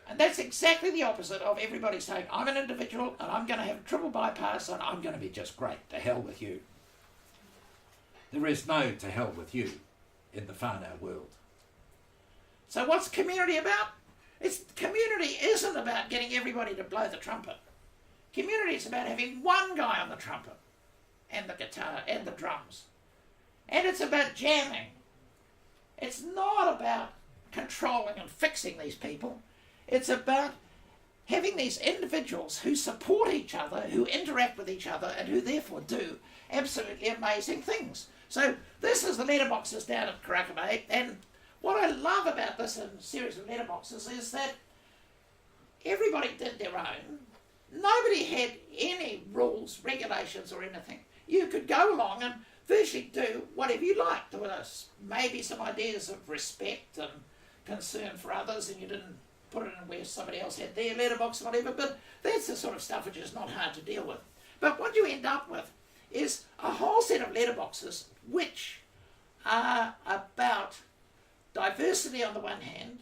And that's exactly the opposite of everybody saying, I'm an individual and I'm going to have a triple bypass and I'm going to be just great. To hell with you. There is no to hell with you in the whānau world. So what's community about? Community isn't about getting everybody to blow the trumpet. Community is about having one guy on the trumpet and the guitar and the drums. And it's about jamming. It's not about controlling and fixing these people. It's about having these individuals who support each other, who interact with each other, and who therefore do absolutely amazing things. So this is the letterboxes down at Karakame, and what I love about this series of letterboxes is that everybody did their own. Nobody had any rules, regulations, or anything. You could go along and virtually do whatever you liked. There was maybe some ideas of respect and concern for others, and you didn't put it in where somebody else had their letterbox or whatever, but that's the sort of stuff which is not hard to deal with. But what you end up with is a whole set of letterboxes which are about diversity on the one hand,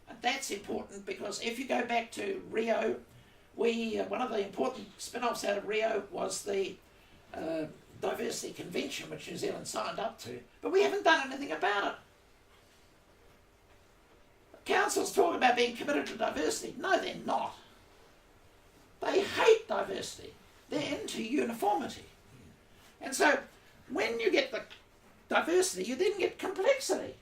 and that's important because if you go back to Rio, one of the important spin-offs out of Rio was the Diversity Convention, which New Zealand signed up to, but we haven't done anything about it. Councils talk about being committed to diversity. No, they're not. They hate diversity. They're into uniformity. And so when you get the diversity, you then get complexity.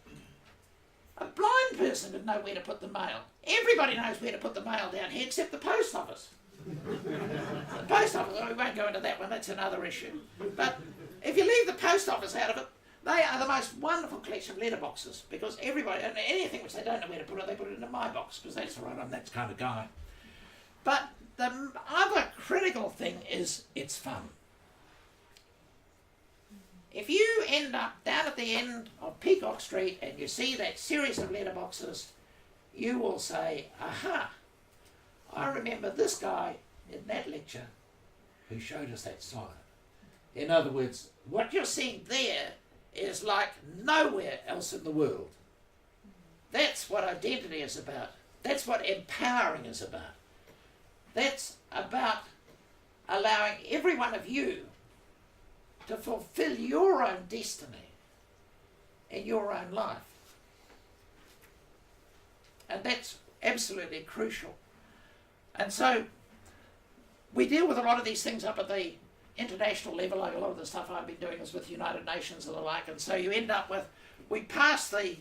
A blind person would know where to put the mail. Everybody knows where to put the mail down here except the post office. The post office, we won't go into that one, that's another issue. But if you leave the post office out of it, they are the most wonderful collection of letterboxes because everybody, and anything which they don't know where to put it, they put it into my box because that's right, I'm that kind of guy. But the other critical thing is it's fun. If you end up down at the end of Peacock Street and you see that series of letterboxes, you will say, aha, I remember this guy in that lecture who showed us that sign. In other words, what you're seeing there is like nowhere else in the world. That's what identity is about. That's what empowering is about. That's about allowing every one of you to fulfill your own destiny in your own life. And that's absolutely crucial. And so we deal with a lot of these things up at the international level, like a lot of the stuff I've been doing is with United Nations and the like, and so you end up with, we pass the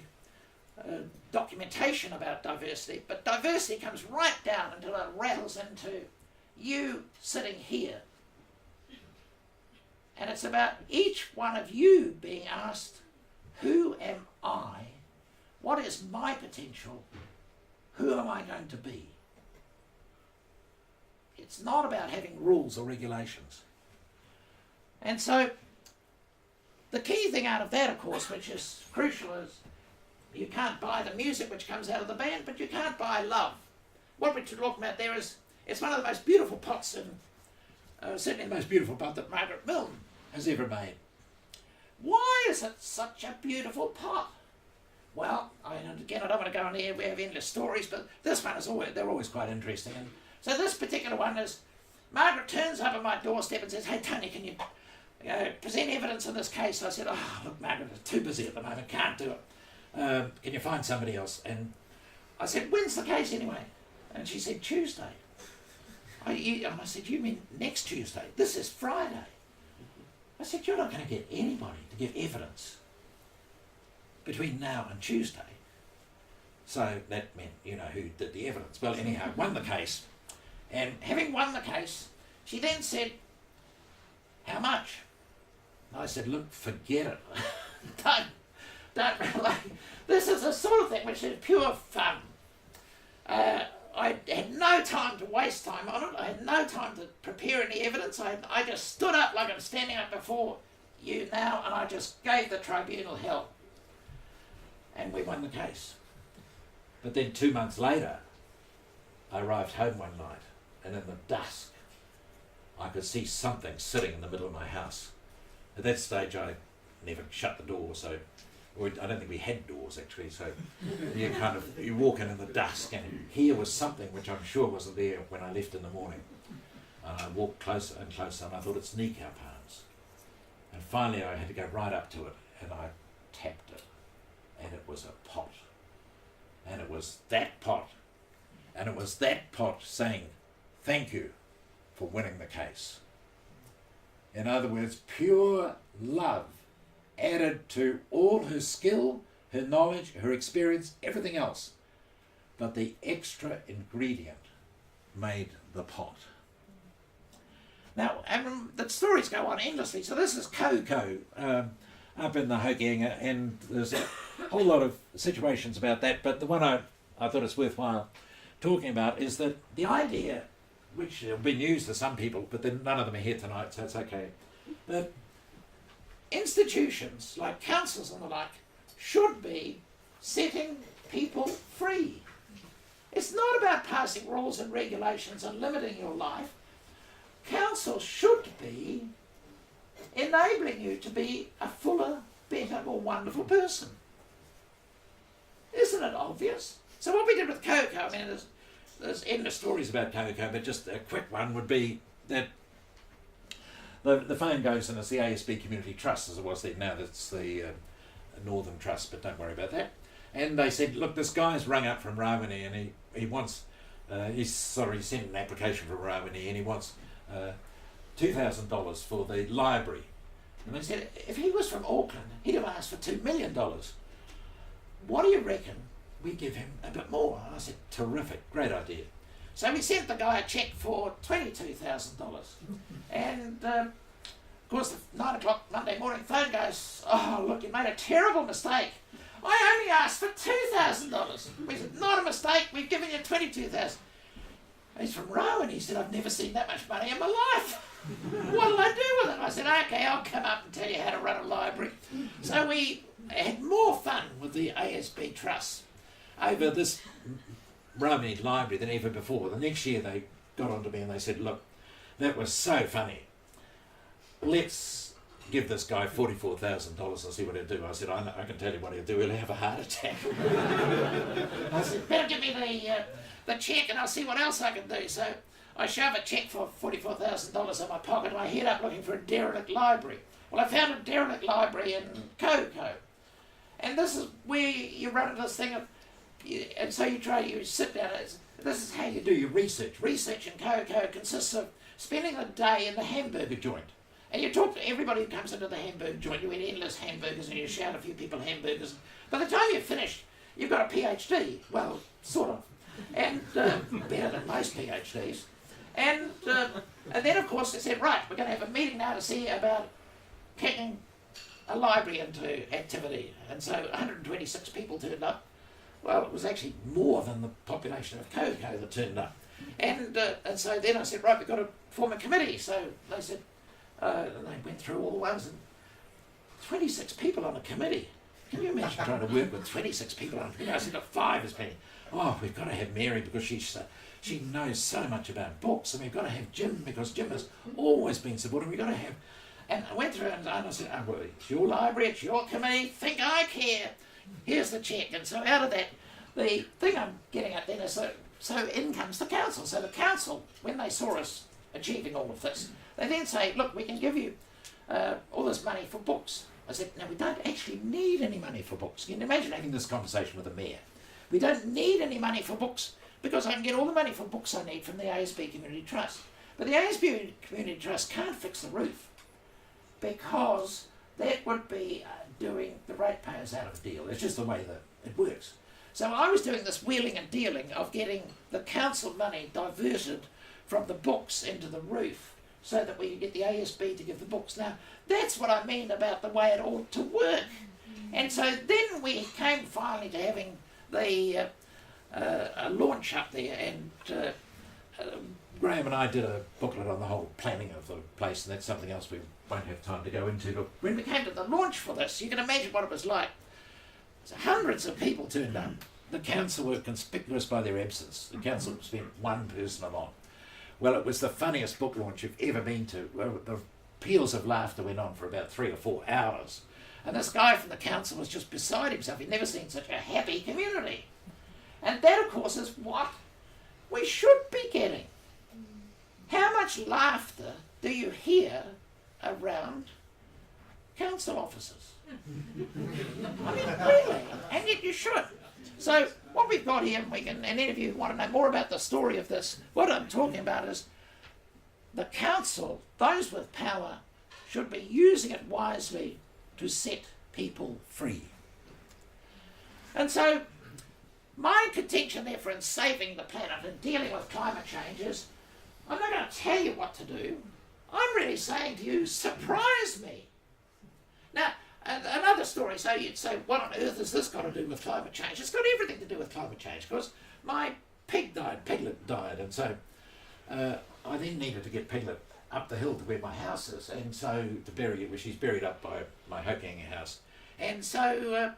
documentation about diversity, but diversity comes right down until it rattles into you sitting here. And it's about each one of you being asked, who am I? What is my potential? Who am I going to be? It's not about having rules or regulations. And so the key thing out of that, of course, which is crucial, is you can't buy the music which comes out of the band, but you can't buy love. What we're talking about there is, it's one of the most beautiful pots in, certainly the most beautiful pot that Margaret Milne has ever made. Why is it such a beautiful pot? Well, again, I don't want to go on here, we have endless stories, but this one is always, they're always quite interesting. And so this particular one is, Margaret turns up at my doorstep and says, hey Tony, can you present evidence in this case? I said, oh look Margaret, I'm too busy at the moment, can't do it. Can you find somebody else? And I said, when's the case anyway? And she said, Tuesday. And I said, you mean next Tuesday? This is Friday. I said, you're not going to get anybody to give evidence between now and Tuesday. So that meant, you know, who did the evidence. Well, anyhow, won the case. And having won the case, she then said, how much? And I said, look, forget it. don't like, this is the sort of thing which is pure fun. I had no time to waste time on it. I had no time to prepare any evidence. I just stood up like I'm standing up before you now, and I just gave the tribunal hell. And we won the case. But then 2 months later, I arrived home one night, and in the dusk, I could see something sitting in the middle of my house. At that stage, I never shut the door, so I don't think we had doors actually, so you walk in the dusk, and here was something which I'm sure wasn't there when I left in the morning. And I walked closer and closer, and I thought, it's knee cap harms. And finally I had to go right up to it, and I tapped it, and it was a pot. And it was that pot, and it was that pot saying, thank you for winning the case. In other words, pure love added to all her skill, her knowledge, her experience, everything else. But the extra ingredient made the pot. Now, the stories go on endlessly. So this is Koko up in the Hokianga, and there's a whole lot of situations about that. But the one I thought it's worthwhile talking about is that the idea, which have been used to some people, but then none of them are here tonight, so it's okay, that institutions like councils and the like should be setting people free. It's not about passing rules and regulations and limiting your life. Council should be enabling you to be a fuller, better, more wonderful person. Isn't it obvious? So what we did with cocoa, I mean, there's endless stories about cocoa, but just a quick one would be that the phone goes and it's the ASB Community Trust, as it was then. Now that's the Northern Trust, but don't worry about that. And they said, look, this guy's rung up from Rawene and he wants, he sent an application from Rawene and he wants $2,000 for the library. And they said, if he was from Auckland, he'd have asked for $2 million. What do you reckon we give him a bit more? And I said, terrific, great idea. So we sent the guy a cheque for $22,000. And of course, the 9 o'clock Monday morning phone goes, oh, look, you made a terrible mistake. I only asked for $2,000. We said, not a mistake, we've given you $22,000. He's from Rowan. He said, I've never seen that much money in my life. What'll I do with it? I said, okay, I'll come up and tell you how to run a library. So we had more fun with the ASB Trust over this Rowan library than ever before. The next year they got onto me and they said, look, that was so funny. Let's give this guy $44,000 and see what he'll do. I said, I can tell you what he'll do. He'll have a heart attack. I said, better give me the cheque and I'll see what else I can do. So I shove a cheque for $44,000 in my pocket and I head up looking for a derelict library. Well, I found a derelict library in Coco. And this is where you run into this thing of, and so you sit down, this is how you do your research. Research in Coco consists of spending the day in the hamburger joint. And you talk to everybody who comes into the hamburger joint, you eat endless hamburgers and you shout a few people hamburgers. By the time you're finished, you've got a PhD. Well, sort of. And better than most PhDs. And then, of course, they said, right, we're going to have a meeting now to see about kicking a library into activity. And so 126 people turned up. Well, it was actually more than the population of Coco that turned up. And so then I said, right, we've got to form a committee. So they said, and they went through all the ones, and 26 people on a committee. Can you imagine trying to work with 26 people on a committee? I said, 5 is plenty. Oh, we've got to have Mary because she knows so much about books, and we've got to have Jim because Jim has always been supportive. We've got to have, and I went through and I said, oh, well, it's your library, it's your committee, think I care. Here's the cheque. And so out of that, the thing I'm getting at then is so in comes the council. So the council, when they saw us achieving all of this, they then say, look, we can give you all this money for books. I said, no, we don't actually need any money for books. You can imagine having this conversation with the mayor. We don't need any money for books because I can get all the money for books I need from the ASB Community Trust. But the ASB Community Trust can't fix the roof because that would be doing the ratepayers out of a deal. It's just the way that it works. So I was doing this wheeling and dealing of getting the council money diverted from the books into the roof so that we could get the ASB to give the books. Now, that's what I mean about the way it ought to work. And so then we came finally to having the launch up there, and Graham and I did a booklet on the whole planning of the place, and that's something else we won't have time to go into. But when we came to the launch for this, you can imagine what it was like. So hundreds of people turned up. The council were conspicuous by their absence. The council spent one person along. Well, it was the funniest book launch you've ever been to. Well, the peals of laughter went on for about 3 or 4 hours. And this guy from the council was just beside himself. He'd never seen such a happy community. And that, of course, is what we should be getting. How much laughter do you hear around council offices? I mean, really, and yet you should. So what we've got here, and any of you who want to know more about the story of this, what I'm talking about is the council, those with power, should be using it wisely to set people free. And so my contention therefore in saving the planet and dealing with climate change is, I'm not going to tell you what to do. I'm really saying to you, surprise me. Now, another story, so you'd say, what on earth has this got to do with climate change? It's got everything to do with climate change, because my Piglet died, and so I then needed to get Piglet up the hill to where my house is, and so to bury her, where she's buried up by my Hokianga house. And so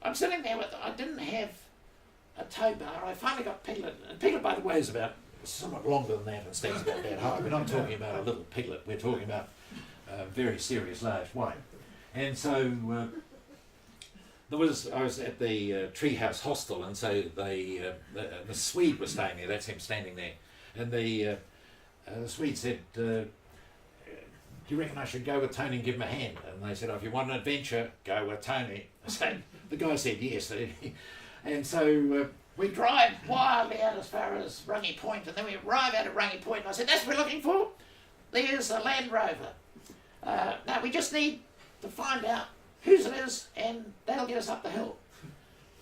I'm sitting there with, I didn't have a tow bar. I finally got Piglet. And Piglet, by the way, is about somewhat longer than that and stands about that high. We're not talking about a little piglet. We're talking about a very serious large white. And so I was at the Treehouse Hostel, and so the Swede was staying there. That's him standing there. And the Swede said, do you reckon I should go with Tony and give him a hand? And they said, oh, if you want an adventure, go with Tony. So the guy said yes. And so we drive wildly out as far as Rungy Point, and then we arrive out at Rungy Point, and I said, that's what we're looking for? There's a Land Rover. Now we just need to find out whose it is, and that'll get us up the hill.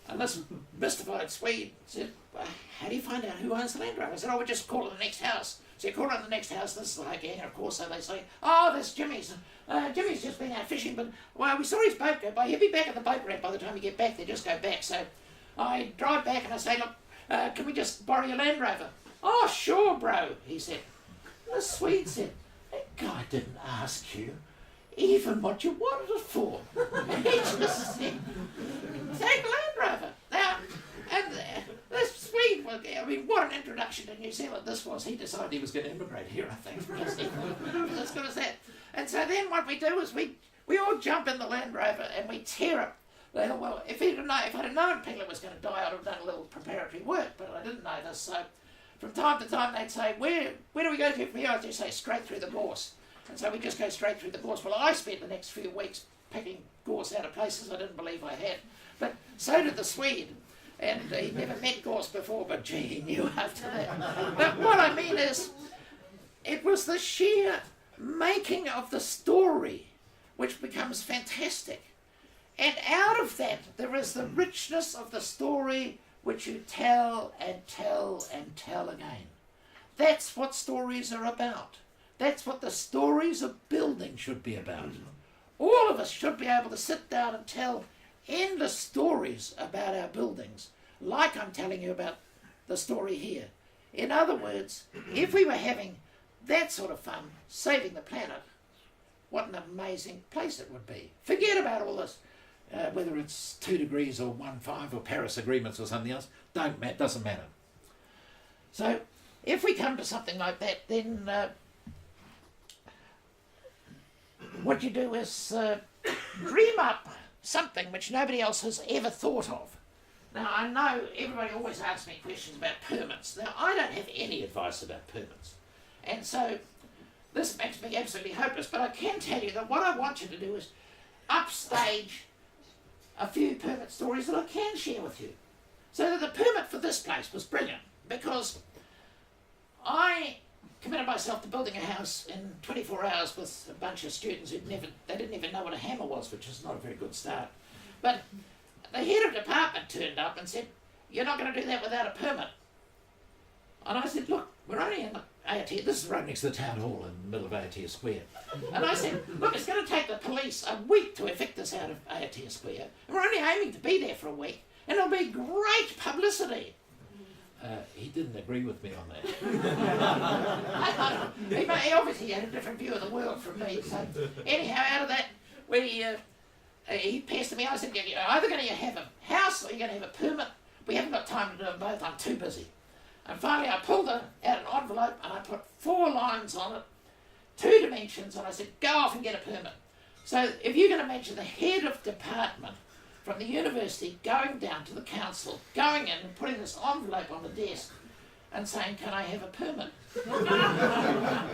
And this mystified Swede said, well, how do you find out who owns the Land Rover? I said, oh, we'll just call it the next house. So you call it the next house, this is the gang, and of course, so they say, oh, that's Jimmy's. Jimmy's just been out fishing, but, well, we saw his boat go by. He'll be back at the boat ramp by the time we get back. They just go back. So I drive back and I say, look, can we just borrow your Land Rover? Oh, sure, bro, he said. And the Swede said, that guy didn't ask you even what you wanted it for. And he just said, take the Land Rover. Now, and this Swede, I mean, what an introduction to New Zealand this was. He decided he was going to immigrate here, I think. Just as good as that. And so then what we do is we all jump in the Land Rover and we tear up. Well, if I'd have known Piglet was going to die, I'd have done a little preparatory work, but I didn't know this. So from time to time they'd say, where do we go to from here? I'd just say, straight through the gorse. And so we just go straight through the gorse. Well, I spent the next few weeks picking gorse out of places I didn't believe I had. But so did the Swede. And he'd never met gorse before, but gee, he knew after that. But what I mean is, it was the sheer making of the story which becomes fantastic. And out of that, there is the richness of the story which you tell and tell and tell again. That's what stories are about. That's what the stories of building should be about. All of us should be able to sit down and tell endless stories about our buildings, like I'm telling you about the story here. In other words, if we were having that sort of fun, saving the planet, what an amazing place it would be. Forget about all this, whether it's 2 degrees or 1.5 or Paris agreements or something else, doesn't matter. So if we come to something like that, then what you do is dream up something which nobody else has ever thought of. Now, I know everybody always asks me questions about permits. Now, I don't have any advice about permits. And so this makes me absolutely hopeless, but I can tell you that what I want you to do is upstage a few permit stories that I can share with you. So that the permit for this place was brilliant, because I committed myself to building a house in 24 hours with a bunch of students who didn't even know what a hammer was, which is not a very good start. But the head of department turned up and said, you're not going to do that without a permit. And I said, look, we're only in Aotea, this is right next to the town hall in the middle of Aotea Square. And I said, look, it's going to take the police a week to evict us out of Aotea Square. And we're only aiming to be there for a week, and it'll be great publicity. He didn't agree with me on that. He obviously had a different view of the world from me. So anyhow, out of that, he pestered me. I said, you're either going to have a house or you're going to have a permit. We haven't got time to do them both. I'm too busy. And finally, I pulled out an envelope and I put 4 lines on it, 2 dimensions, and I said, go off and get a permit. So if you're going to mention the head of department from the university going down to the council, going in and putting this envelope on the desk and saying, can I have a permit?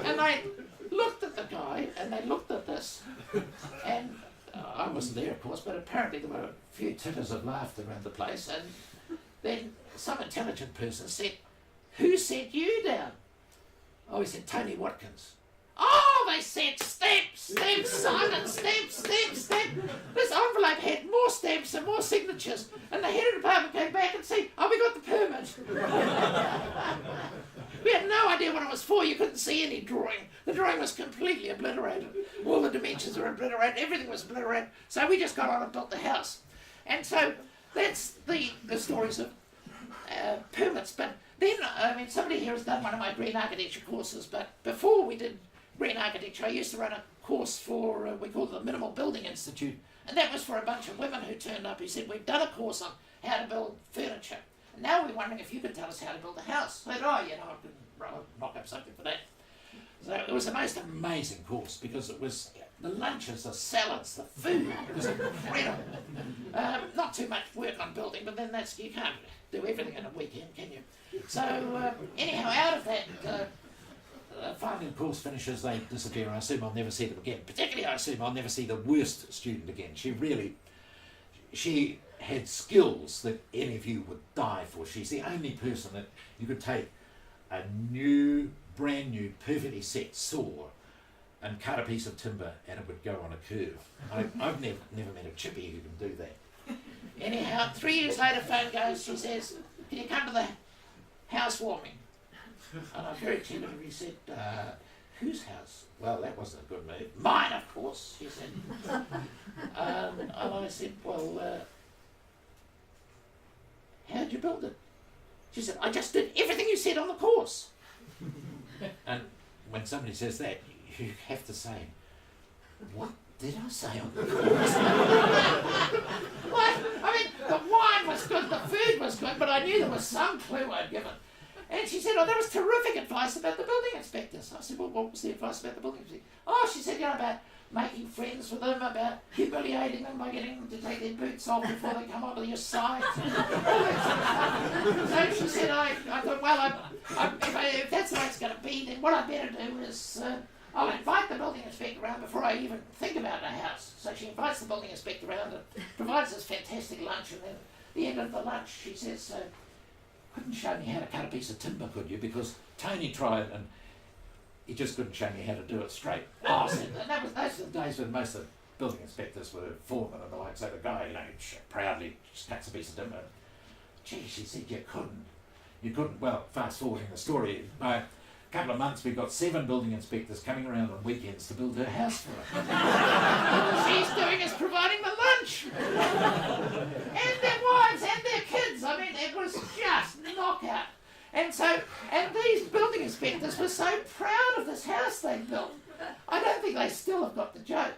And they looked at the guy and they looked at this, and I wasn't there, of course, but apparently there were a few titters of laughter around the place. And then some intelligent person said, who sent you down? Oh, he said, Tony Watkins. Oh, they said, stamps, Simon, stamps. This envelope had more stamps and more signatures, and the head of the department came back and said, oh, we got the permit. We had no idea what it was for. You couldn't see any drawing. The drawing was completely obliterated. All the dimensions were obliterated. Everything was obliterated. So we just got on and built the house. And so that's the stories of permits. But then, I mean, somebody here has done one of my green architecture courses, but before we did green architecture, I used to run a course for, we called it the Minimal Building Institute, and that was for a bunch of women who turned up who said, we've done a course on how to build furniture. now we're wondering if you could tell us how to build a house. I said, oh, you know, I could rather knock up something for that. So it was the most amazing course because it was the lunches, the salads, the food. It was incredible. Not too much work on building, but then you can't do everything in a weekend, can you? So anyhow, out of that, finally the course finishes, they disappear. I assume I'll never see them again. Particularly, I assume I'll never see the worst student again. She had skills that any of you would die for. She's the only person that you could take a brand new, perfectly set saw and cut a piece of timber and it would go on a curve. I've never met a chippy who can do that. Anyhow, 3 years later, phone goes, she says, can you come to the housewarming? And I very tentatively said, whose house? Well, that wasn't a good move. Mine, of course, she said. And I said, well, how'd you build it? She said, I just did everything you said on the course. And when somebody says that, you have to say, what did I say on the course? What? I mean, the wine was good, the food was good, but I knew there was some clue I'd given. And she said, oh, that was terrific advice about the building inspectors. I said, well, what was the advice about the building inspectors? Oh, she said, you know, about making friends with them, about humiliating them by getting them to take their boots off before they come onto your site. So she said, I thought, well, if that's the way it's going to be, then what I better do is I'll invite the building inspector around before I even think about the house. So she invites the building inspector around and provides this fantastic lunch, and then at the end of the lunch she says, couldn't show me how to cut a piece of timber, could you? Because Tony tried and he just couldn't show me how to do it straight. Oh, I said, and those were the days when most of the building inspectors were foremen and the like. So the guy, you know, proudly just cuts a piece of timber. Gee, she said, you couldn't. Well, fast forwarding the story, by a couple of months we've got 7 building inspectors coming around on weekends to build her house for her. All she's doing is providing the lunch. And their wives and their kids. I mean, it was just knockout. And these building inspectors were so proud of this house they built. I don't think they still have got the joke.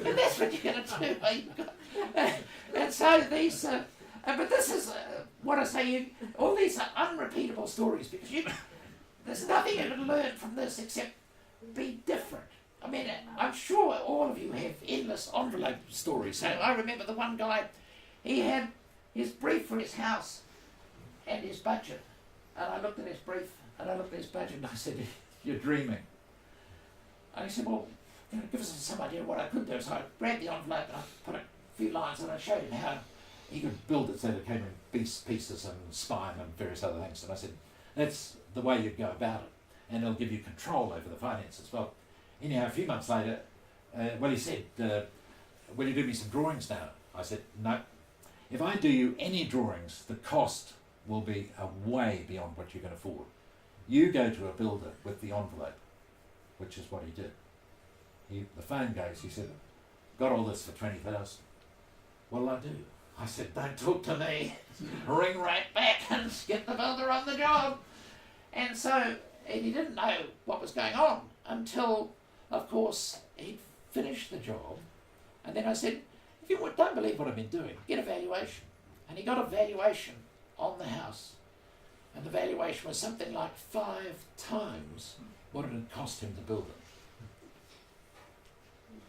And that's what you're going to do. And so these, but this is what I say, all these are unrepeatable stories because there's nothing you can learn from this except be different. I mean, I'm sure all of you have endless envelope stories. So I remember the one guy, he had his brief for his house and his budget. And I looked at his brief and I looked at his budget and I said, you're dreaming. And he said, well, you know, give us some idea of what I could do. So I grabbed the envelope and I put a few lines and I showed him how he could build it so that it came in pieces and spine and various other things. And I said, that's the way you'd go about it. And it'll give you control over the finances. Well, anyhow, a few months later, he said, will you do me some drawings now? I said, no. If I do you any drawings, the cost will be way beyond what you can afford. You go to a builder with the envelope, which is what he did. The phone goes, he said, got all this for 20,000. What'll I do? I said, don't talk to me. Ring right back and get the builder on the job. And he didn't know what was going on until, of course, he'd finished the job. And then I said, if you don't believe what I've been doing, get a valuation. And he got a valuation on the house. And the valuation was something like 5 times what it had cost him to build it.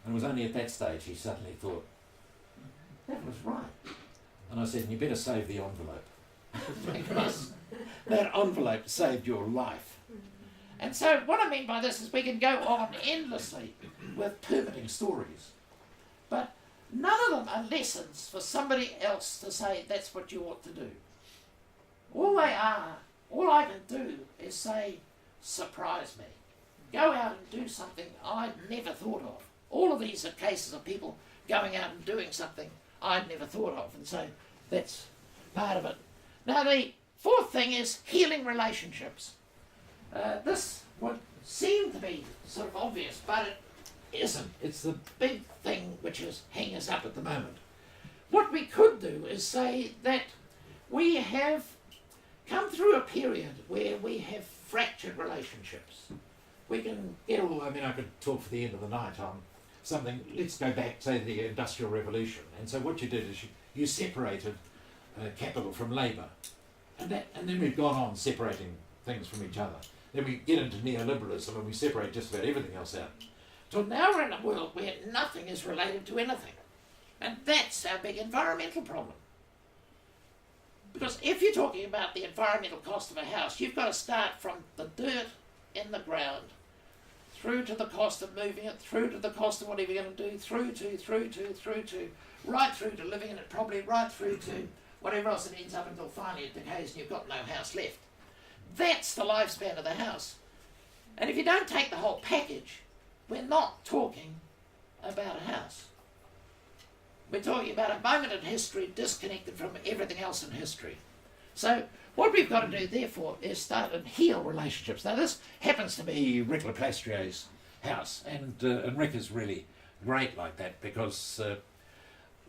And it was only at that stage he suddenly thought, that was right. And I said, you better save the envelope. Because that envelope saved your life. And so what I mean by this is we can go on endlessly with permitting stories. But none of them are lessons for somebody else to say that's what you ought to do. All they are, all I can do is say, surprise me. Go out and do something I'd never thought of. All of these are cases of people going out and doing something I'd never thought of. And so that's part of it. Now the fourth thing is healing relationships. This would seem to be sort of obvious, but it isn't. It's the big thing which is hanging us up at the moment. What we could do is say that we have come through a period where we have fractured relationships. We can get all, I could talk for the end of the night on something, let's go back, say, the Industrial Revolution. And so what you did is you separated capital from labour. And then we've gone on separating things from each other. Then we get into neoliberalism and we separate just about everything else out. So now we're in a world where nothing is related to anything. And that's our big environmental problem. Because if you're talking about the environmental cost of a house, you've got to start from the dirt in the ground, through to the cost of moving it, through to the cost of whatever you're going to do, through to, right through to living in it, probably right through to whatever else it ends up until finally it decays and you've got no house left. That's the lifespan of the house. And if you don't take the whole package, we're not talking about a house. We're talking about a moment in history disconnected from everything else in history. So what we've got to do, therefore, is start and heal relationships. Now, this happens to be Rick Leplastrier's house, and Rick is really great like that because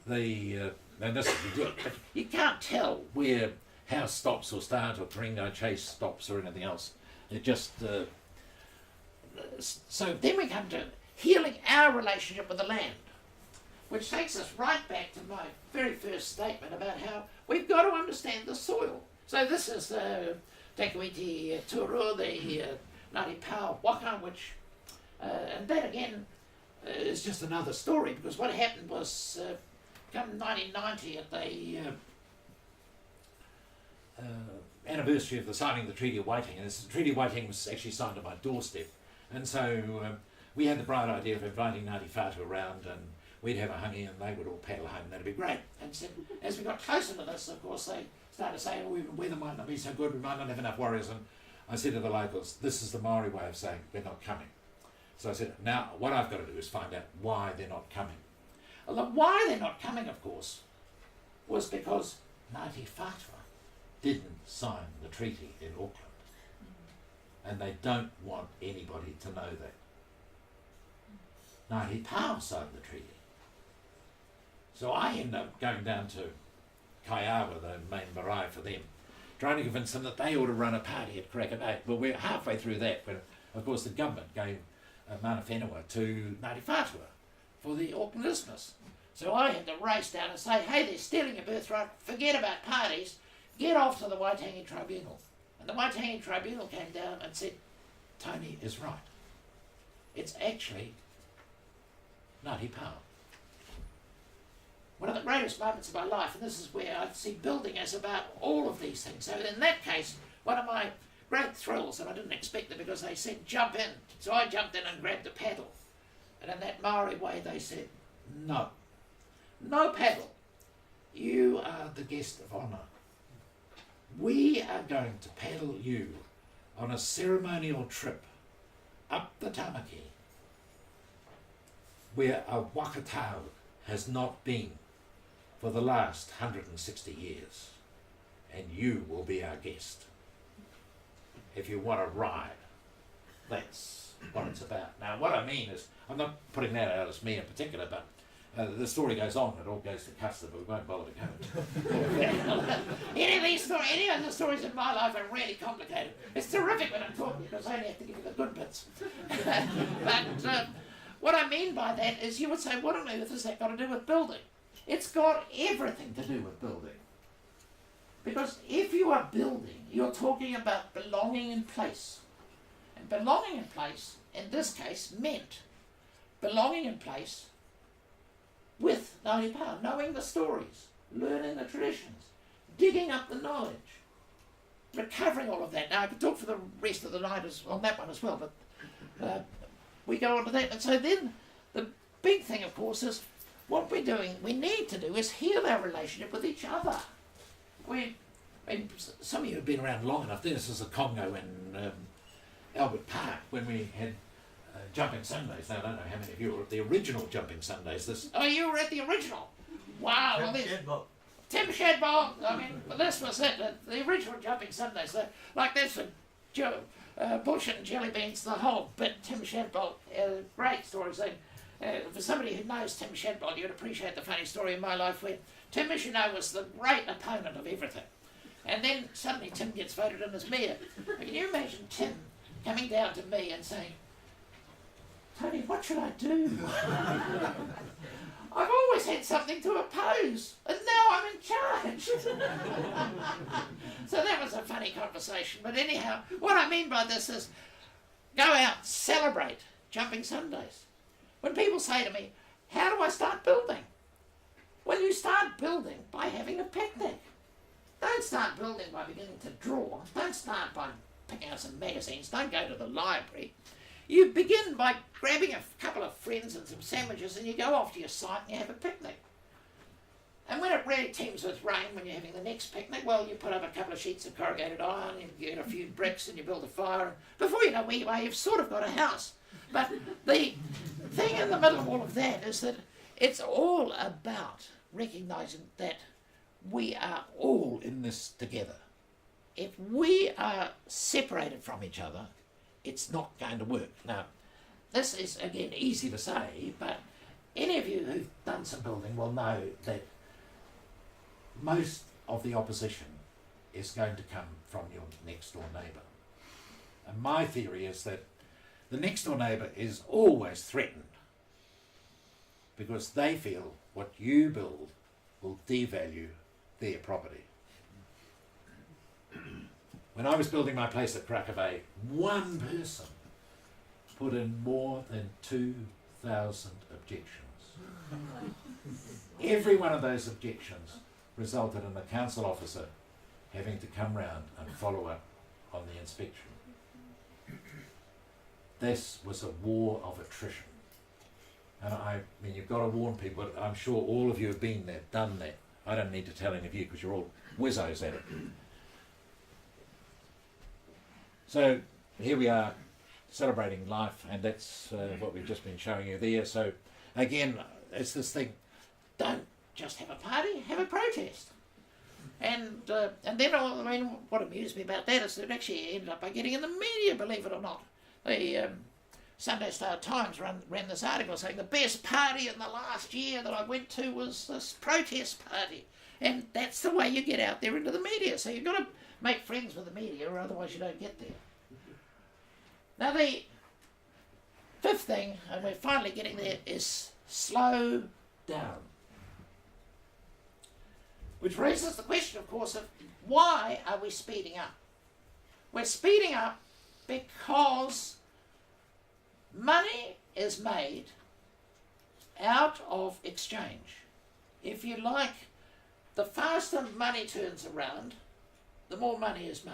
and this is the deal. You can't tell where house stops or starts or Taringa Chase stops or anything else. It just... so then we come to healing our relationship with the land, which takes us right back to my very first statement about how we've got to understand the soil. So this is Te Kuiti Turu, the Ngāti Pao Waka, which, and that again is just another story, because what happened was, come 1990 at the anniversary of the signing of the Treaty of Waitangi, and the Treaty of Waitangi was actually signed on my doorstep, and so we had the bright idea of inviting Ngāti Whātua around, and we'd have a hangi and they would all paddle home and that'd be great. And so, as we got closer to this, of course, they started saying, oh, the weather might not be so good, we might not have enough warriors. And I said to the locals, this is the Maori way of saying we're not coming. So I said, now what I've got to do is find out why they're not coming. Well, the why they're not coming, of course, was because Ngāti Whātua didn't sign the treaty in Auckland. And they don't want anybody to know that. Ngāti Pao signed the treaty. So I ended up going down to Kaiawa, the main marae for them, trying to convince them that they ought to run a party at Cracker Bay. Well, we're halfway through that when, of course, the government gave mana whenua to Ngāti Whātua for the Auckland Isthmus. So I had to race down and say, hey, they're stealing your birthright, forget about parties, get off to the Waitangi Tribunal. And the Waitangi Tribunal came down and said, Tony is right. It's actually Ngāti Pao. One of the greatest moments of my life, and this is where I see building as about all of these things. So in that case, one of my great thrills, and I didn't expect it because they said, jump in. So I jumped in and grabbed the paddle. And in that Maori way, they said, no. No paddle. You are the guest of honour. We are going to paddle you on a ceremonial trip up the Tamaki where a wakatau has not been for the last 160 years, and you will be our guest. If you want to ride, that's what it's about. Now, what I mean is, I'm not putting that out as me in particular, but the story goes on, it all goes to custard, but we won't bother to go. Any of the stories in my life are really complicated. It's terrific when I'm talking because I only have to give you the good bits. But what I mean by that is you would say, what on earth has that got to do with building? It's got everything to do with building. Because if you are building, you're talking about belonging in place. And belonging in place, in this case, meant belonging in place with Ngāti Pao, knowing the stories, learning the traditions, digging up the knowledge, recovering all of that. Now, I could talk for the rest of the night on that one as well, but we go on to that. And so then the big thing, of course, is what we're doing, we need to do is heal our relationship with each other. Some of you have been around long enough. This is a Congo in Albert Park when we had Jumping Sundays. Now, I don't know how many of you were at the original Jumping Sundays. Oh, you were at the original? Wow. Well, Tim Shadbolt. I mean, this was it, the original Jumping Sundays. Like this with bullshit and jelly beans, the whole bit. Tim Shadbolt, great stories. For somebody who knows Tim Shadbolt, you'd appreciate the funny story in my life where Tim, as you know, was the great opponent of everything. And then suddenly Tim gets voted in as mayor. Can you imagine Tim coming down to me and saying, Tony, what should I do? I've always had something to oppose, and now I'm in charge. So that was a funny conversation. But anyhow, what I mean by this is go out, celebrate Jumping Sundays. When people say to me, how do I start building? Well, you start building by having a picnic. Don't start building by beginning to draw. Don't start by picking out some magazines. Don't go to the library. You begin by grabbing a couple of friends and some sandwiches and you go off to your site and you have a picnic. And when it really teems with rain, when you're having the next picnic, well, you put up a couple of sheets of corrugated iron, you get a few bricks and you build a fire. And before you know where you are, you've sort of got a house. But the thing in the middle of all of that is that it's all about recognising that we are all in this together. If we are separated from each other, it's not going to work. Now, this is, again, easy to say, but any of you who've done some building will know that most of the opposition is going to come from your next door neighbour. And my theory is that the next door neighbour is always threatened because they feel what you build will devalue their property. When I was building my place at Cracker Bay, one person put in more than 2,000 objections. Every one of those objections resulted in the council officer having to come round and follow up on the inspection. This was a war of attrition. And I mean, you've got to warn people, but I'm sure all of you have been there, done that. I don't need to tell any of you because you're all whizzos at it. So here we are celebrating life, and that's what we've just been showing you there. So again, it's this thing, don't just have a party, have a protest. And then, I mean, what amused me about that is that it actually ended up by getting in the media, believe it or not. The Sunday Star Times ran this article saying the best party in the last year that I went to was this protest party. And that's the way you get out there into the media. So you've got to make friends with the media, or otherwise you don't get there. Now the fifth thing, and we're finally getting there, is slow down. Which raises the question, of course, of why are we speeding up? We're speeding up because money is made out of exchange. If you like, the faster money turns around, the more money is made.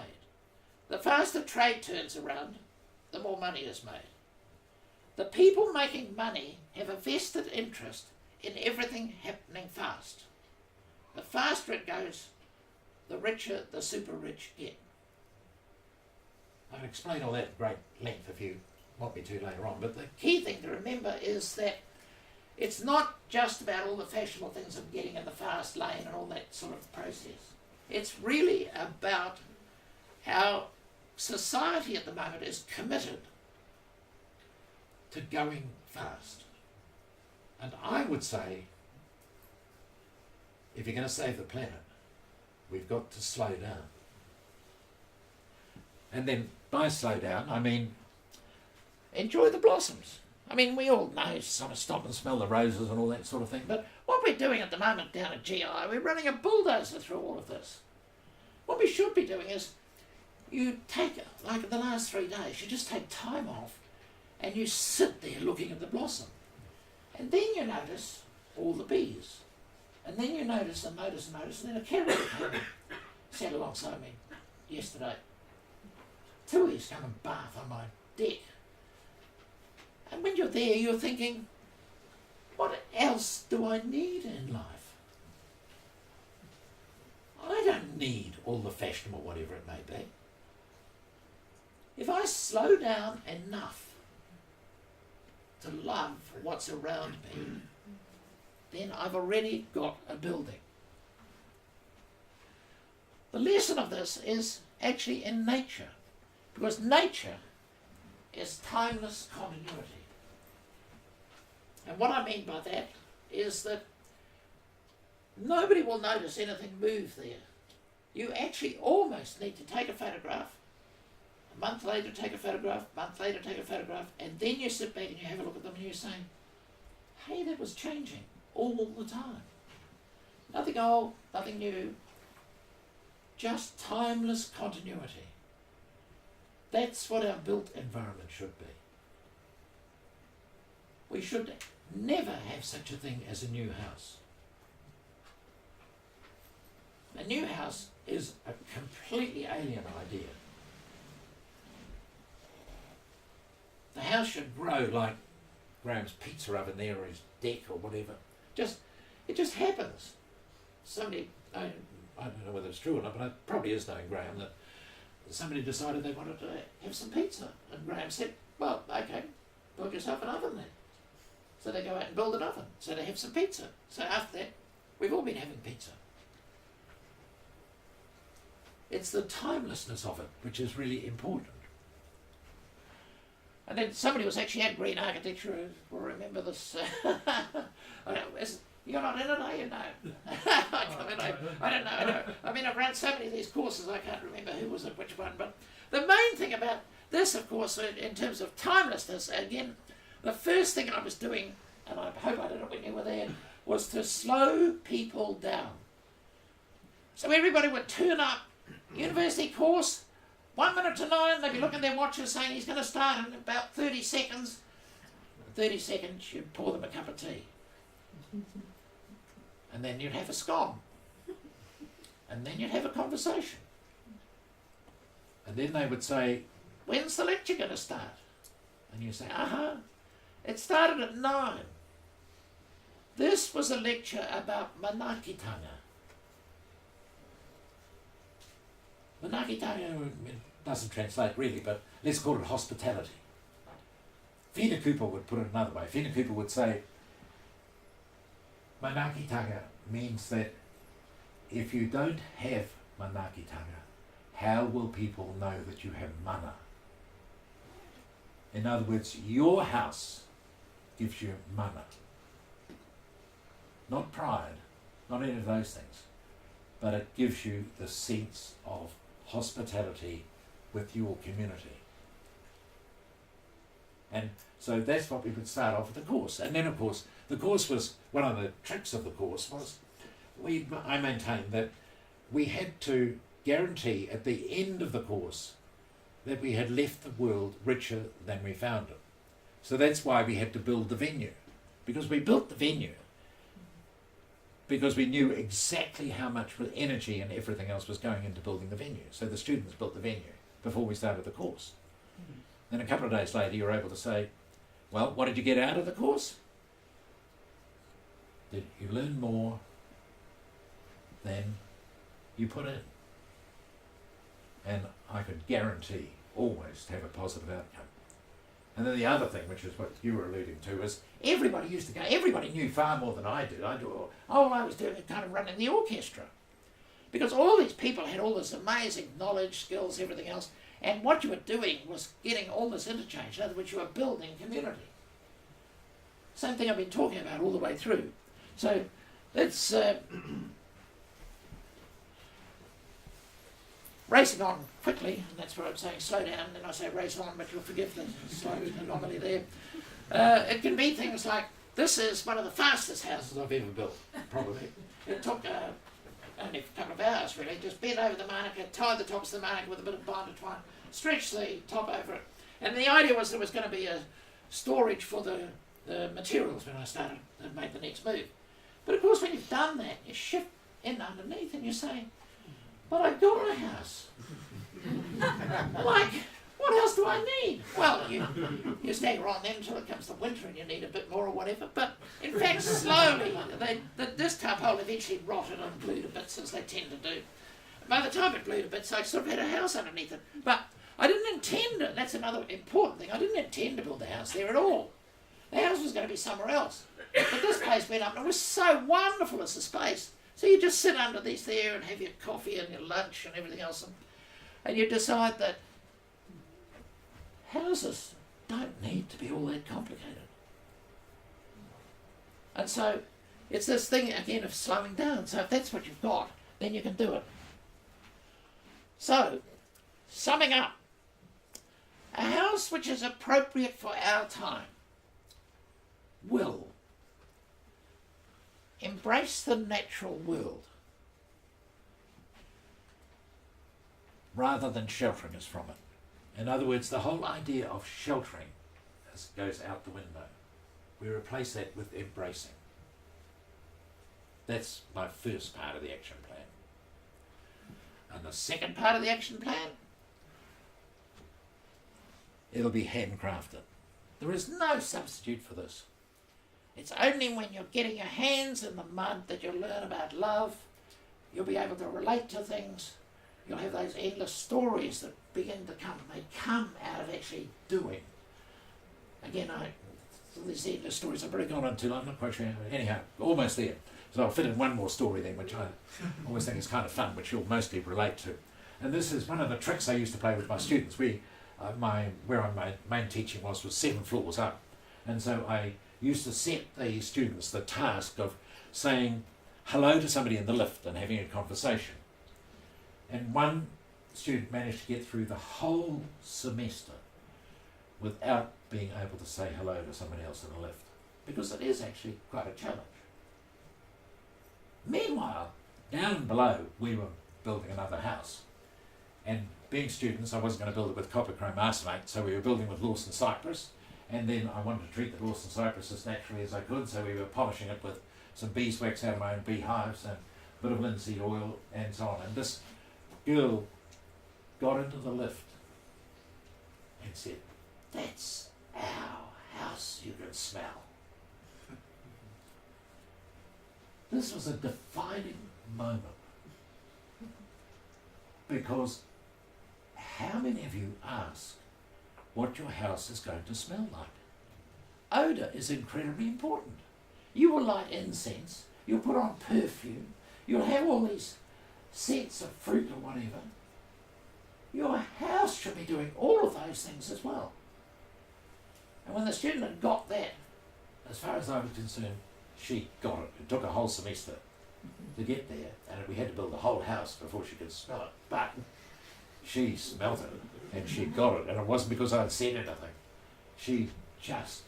The faster trade turns around, the more money is made. The people making money have a vested interest in everything happening fast. The faster it goes, the richer the super rich get. I can explain all that at great length if you want me to later on, but the key thing to remember is that it's not just about all the fashionable things of getting in the fast lane and all that sort of process. It's really about how society at the moment is committed to going fast. And I would say, if you're going to save the planet, we've got to slow down. And then by slow down, I mean enjoy the blossoms. I mean, we all know sort of stop and smell the roses and all that sort of thing, but what we're doing at the moment down at GI, we're running a bulldozer through all of this. What we should be doing is you take, like the last 3 days, you just take time off and you sit there looking at the blossom. And then you notice all the bees. And then you notice and notice and notice, and then a carrier came and sat alongside me yesterday. Tui's come and bath on my deck. And when you're there, you're thinking, what else do I need in life? I don't need all the fashionable whatever it may be. If I slow down enough to love what's around me, then I've already got a building. The lesson of this is actually in nature, because nature is timeless continuity. And what I mean by that is that nobody will notice anything move there. You actually almost need to take a photograph, a month later take a photograph, a month later take a photograph, and then you sit back and you have a look at them and you're saying, hey, that was changing all the time. Nothing old, nothing new. Just timeless continuity. That's what our built environment should be. We should never have such a thing as a new house. A new house is a completely alien idea. The house should grow like Graham's pizza oven there or his deck or whatever. It just happens. Somebody, I don't know whether it's true or not, but it probably is knowing Graham, that somebody decided they wanted to have some pizza. And Graham said, well, okay, build yourself an oven then. So they go out and build an oven. So they have some pizza. So after that, we've all been having pizza. It's the timelessness of it which is really important. And then somebody was actually at Green Architecture who will remember this. You're not in it, are you? No. I don't know. I mean, I've run so many of these courses, I can't remember who was at which one. But the main thing about this, of course, in terms of timelessness, again, the first thing I was doing, and I hope I did it when you were there, was to slow people down. So everybody would turn up, university course, 1 minute to 9, they'd be looking at their watches saying he's going to start in about 30 seconds. 30 seconds, you'd pour them a cup of tea. And then you'd have a scone. And then you'd have a conversation. And then they would say, when's the lecture going to start? And you say, it started at 9. This was a lecture about manakitanga. Manakitanga doesn't translate really, but let's call it hospitality. Whina Cooper would put it another way. Whina Cooper would say, manakitanga means that if you don't have manakitanga, how will people know that you have mana? In other words, your house gives you mana. Not pride, not any of those things, but it gives you the sense of hospitality with your community. And so that's what we would start off with the course. And then, of course, the course was, one of the tricks of the course was, I maintained that we had to guarantee at the end of the course that we had left the world richer than we found it. So that's why we had to build the venue. Because we built the venue because we knew exactly how much energy and everything else was going into building the venue. So the students built the venue before we started the course. Then a couple of days later, you were able to say, well, what did you get out of the course? Did you learn more than you put in? And I could guarantee always to have a positive outcome. And then the other thing, which is what you were alluding to, is everybody used to go, everybody knew far more than I did. I was doing it kind of running the orchestra. Because all these people had all this amazing knowledge, skills, everything else, and what you were doing was getting all this interchange. In other words, you were building community. Same thing I've been talking about all the way through. So let's racing on quickly, and that's where I'm saying slow down, and then I say race on, but you'll forgive the slight anomaly there. It can be things like, this is one of the fastest houses I've ever built, probably. It took only a couple of hours, really. Just bent over the manica, tied the tops of the manica with a bit of binder twine, stretched the top over it. And the idea was there was going to be a storage for the materials when I started and made the next move. But of course, when you've done that, you shift in underneath and you say, but I've got a house. Like, what else do I need? Well, you stagger on then until it comes to winter and you need a bit more or whatever. But in fact, slowly, this tarpaulin eventually rotted and blew to bits, as they tend to do. By the time it blew to bits, I sort of had a house underneath it. But I didn't intend it. That's another important thing. I didn't intend to build the house there at all. The house was going to be somewhere else. But this place went up and it was so wonderful as a space. So you just sit underneath there and have your coffee and your lunch and everything else, and you decide that houses don't need to be all that complicated. And so it's this thing again of slowing down. So if that's what you've got, then you can do it. So, summing up, a house which is appropriate for our time will embrace the natural world rather than sheltering us from it. In other words, the whole idea of sheltering goes out the window. We replace that with embracing. That's my first part of the action plan. And the second part of the action plan, it'll be handcrafted. There is no substitute for this. It's only when you're getting your hands in the mud that you'll learn about love. You'll be able to relate to things. You'll have those endless stories that begin to come. They come out of actually doing. Again, these endless stories I've already gone into, I'm not quite sure. Anyhow, almost there. So I'll fit in one more story then, which I always think is kind of fun, which you'll mostly relate to. And this is one of the tricks I used to play with my students. Where my main teaching was 7 floors up. And so I used to set the students the task of saying hello to somebody in the lift and having a conversation. And one student managed to get through the whole semester without being able to say hello to someone else in the lift, because it is actually quite a challenge. Meanwhile, down below we were building another house, and being students I wasn't going to build it with copper chrome arsenate, so we were building with Lawson cypress, and then I wanted to treat the Lawson cypress as naturally as I could, so we were polishing it with some beeswax out of my own beehives and a bit of linseed oil and so on. And this girl got into the lift and said, "That's our house you can smell." This was a defining moment, because how many of you ask what your house is going to smell like? Odour is incredibly important. You will light incense, you'll put on perfume, you'll have all these scents of fruit or whatever. Your house should be doing all of those things as well. And when the student had got that, as far as I was concerned, she got it. It took a whole semester to get there, and we had to build a whole house before she could smell it. But she smelt it, and she got it, and it wasn't because I'd said anything. She just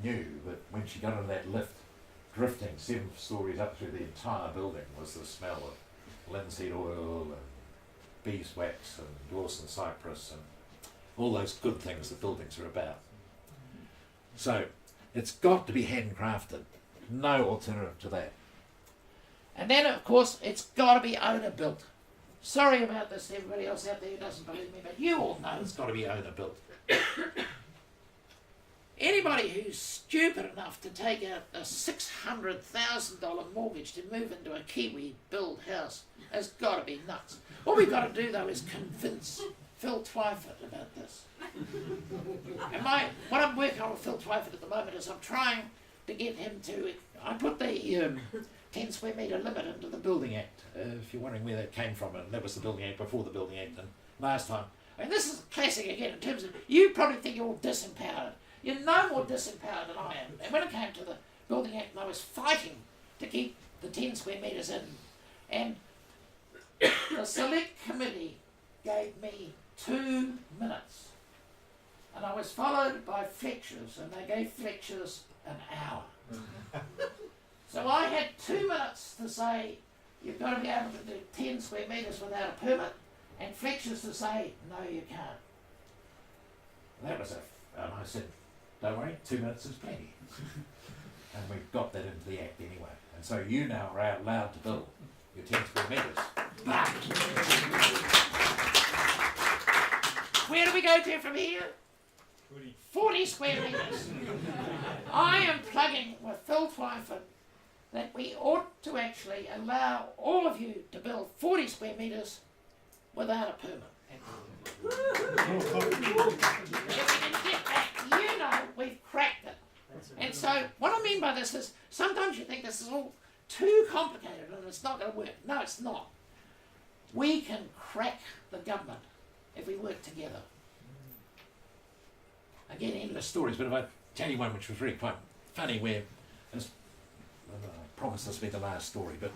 knew that when she got into that lift, drifting 7 stories up through the entire building was the smell of linseed oil and beeswax and Lawson cypress and all those good things that buildings are about. So it's got to be handcrafted. No alternative to that. And then, of course, it's got to be owner built. Sorry about this to everybody else out there who doesn't believe me, but you all know it's got to be owner built. Anybody who's stupid enough to take out a $600,000 mortgage to move into a Kiwi build house has got to be nuts. What we've got to do, though, is convince Phil Twyford about this. And what I'm working on with Phil Twyford at the moment is I'm trying to get him to... I put the 10 square metre limit into the Building Act, if you're wondering where that came from, and that was the Building Act before the Building Act and last time. I mean, this is classic again in terms of... You probably think you're all disempowered. You're no more disempowered than I am. And when it came to the Building Act, I was fighting to keep the 10 square metres in. And the select committee gave me 2 minutes. And I was followed by Fletchers, and they gave Fletchers an hour. So I had 2 minutes to say, you've got to be able to do 10 square metres without a permit, and Fletchers to say, no, you can't. That was and I said, don't worry, 2 minutes is plenty. And we've got that into the Act anyway. And so you now are allowed to build your 10 square metres. But where do we go to from here? 40 square metres. I am plugging with Phil Twyford that we ought to actually allow all of you to build 40 square metres without a permit. If we can get that, you know we've cracked it. And so what I mean by this is sometimes you think this is all too complicated and it's not going to work. No, it's not. We can crack the government if we work together. Again, endless stories, but if I tell you one which was really quite funny, where I promise this will be the last story, but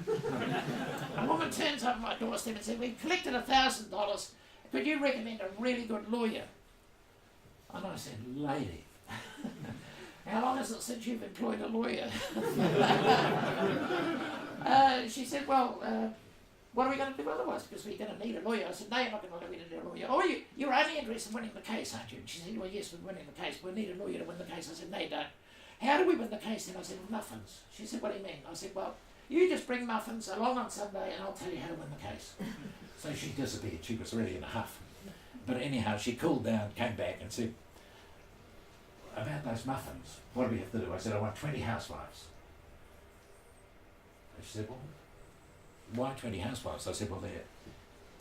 a woman turns up at my doorstep and said, we've collected $1,000, could you recommend a really good lawyer? And I said, lady, how long is it since you've employed a lawyer? said, well, what are we going to do otherwise? Because we're going to need a lawyer. I said, no, you're not going to need a lawyer. Oh, you're only interested in winning the case, aren't you? And she said, well, yes, we're winning the case. We need a lawyer to win the case. I said, no, you don't. How do we win the case? And I said, muffins. She said, what do you mean? I said, well, you just bring muffins along on Sunday and I'll tell you how to win the case. So she disappeared. She was really in a huff. But anyhow, she cooled down, came back and said, about those muffins, what do we have to do? I said, I want 20 housewives. And she said, well, why 20 housewives? I said, well, they're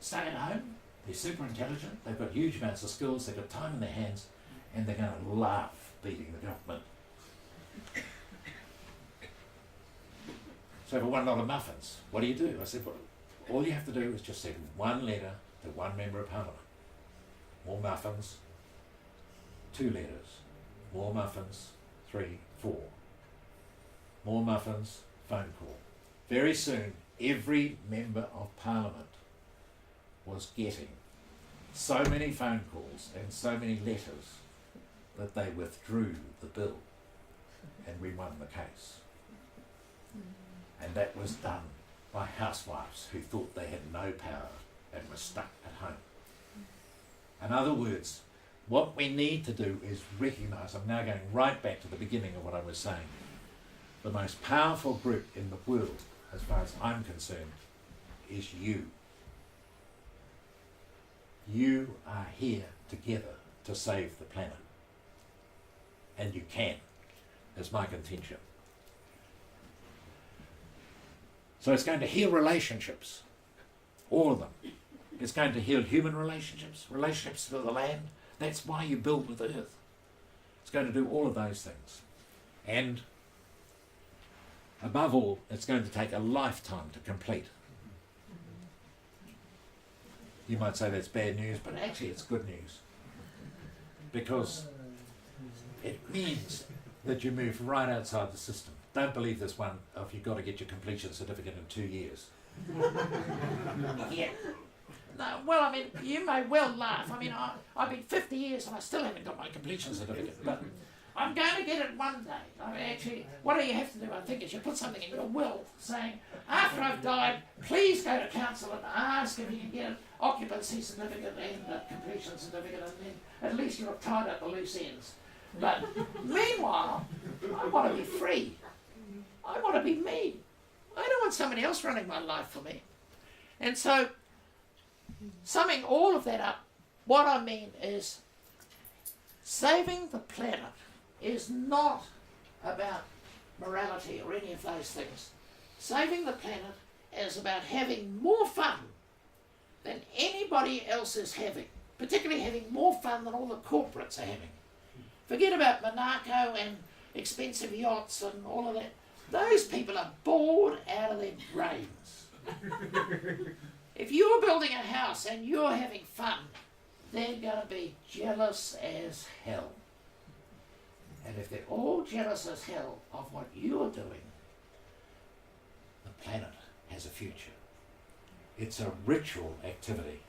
staying at home, they're super intelligent, they've got huge amounts of skills, they've got time in their hands, and they're going to love beating the government. So for $1 muffins, what do you do? I said, well, all you have to do is just send one letter to one member of parliament. More muffins, 2 letters. More muffins, 3, 4. More muffins, phone call. Very soon, every member of parliament was getting so many phone calls and so many letters that they withdrew the bill and we won the case. And that was done by housewives who thought they had no power and were stuck at home. In other words, what we need to do is recognise, I'm now going right back to the beginning of what I was saying, the most powerful group in the world, as far as I'm concerned, is you. You are here together to save the planet. And you can, is my contention. So it's going to heal relationships, all of them. It's going to heal human relationships, relationships with the land. That's why you build with the earth. It's going to do all of those things. And above all, it's going to take a lifetime to complete. You might say that's bad news, but actually it's good news. Because it means that you move right outside the system. Don't believe this one of you've got to get your completion certificate in 2 years. Yeah. No, well, I mean, you may well laugh. I mean, I've been 50 years and I still haven't got my completion certificate, but I'm going to get it one day. I mean, actually, what you have to do, I think, is you put something in your will saying, after I've died, please go to council and ask if you can get an occupancy certificate and a completion certificate, and then at least you'll have tied up the loose ends. But meanwhile, I want to be free. I want to be me. I don't want somebody else running my life for me. And so, summing all of that up, what I mean is saving the planet is not about morality or any of those things. Saving the planet is about having more fun than anybody else is having, particularly having more fun than all the corporates are having. Forget about Monaco and expensive yachts and all of that. Those people are bored out of their brains. If you're building a house and you're having fun, they're going to be jealous as hell. And if they're all jealous as hell of what you're doing, the planet has a future. It's a ritual activity.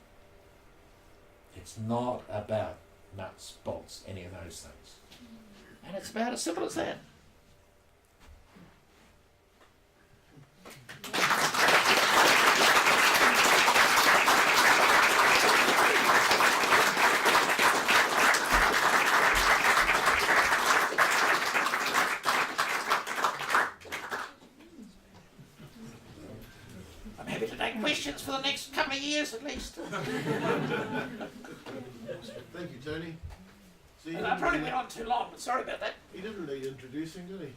It's not about nuts, bolts, any of those things. And it's about as simple as that. I'm happy to take questions for the next couple of years at least. Thank you, Tony. So you I probably went on too long, but sorry about that. He didn't need introducing, did he?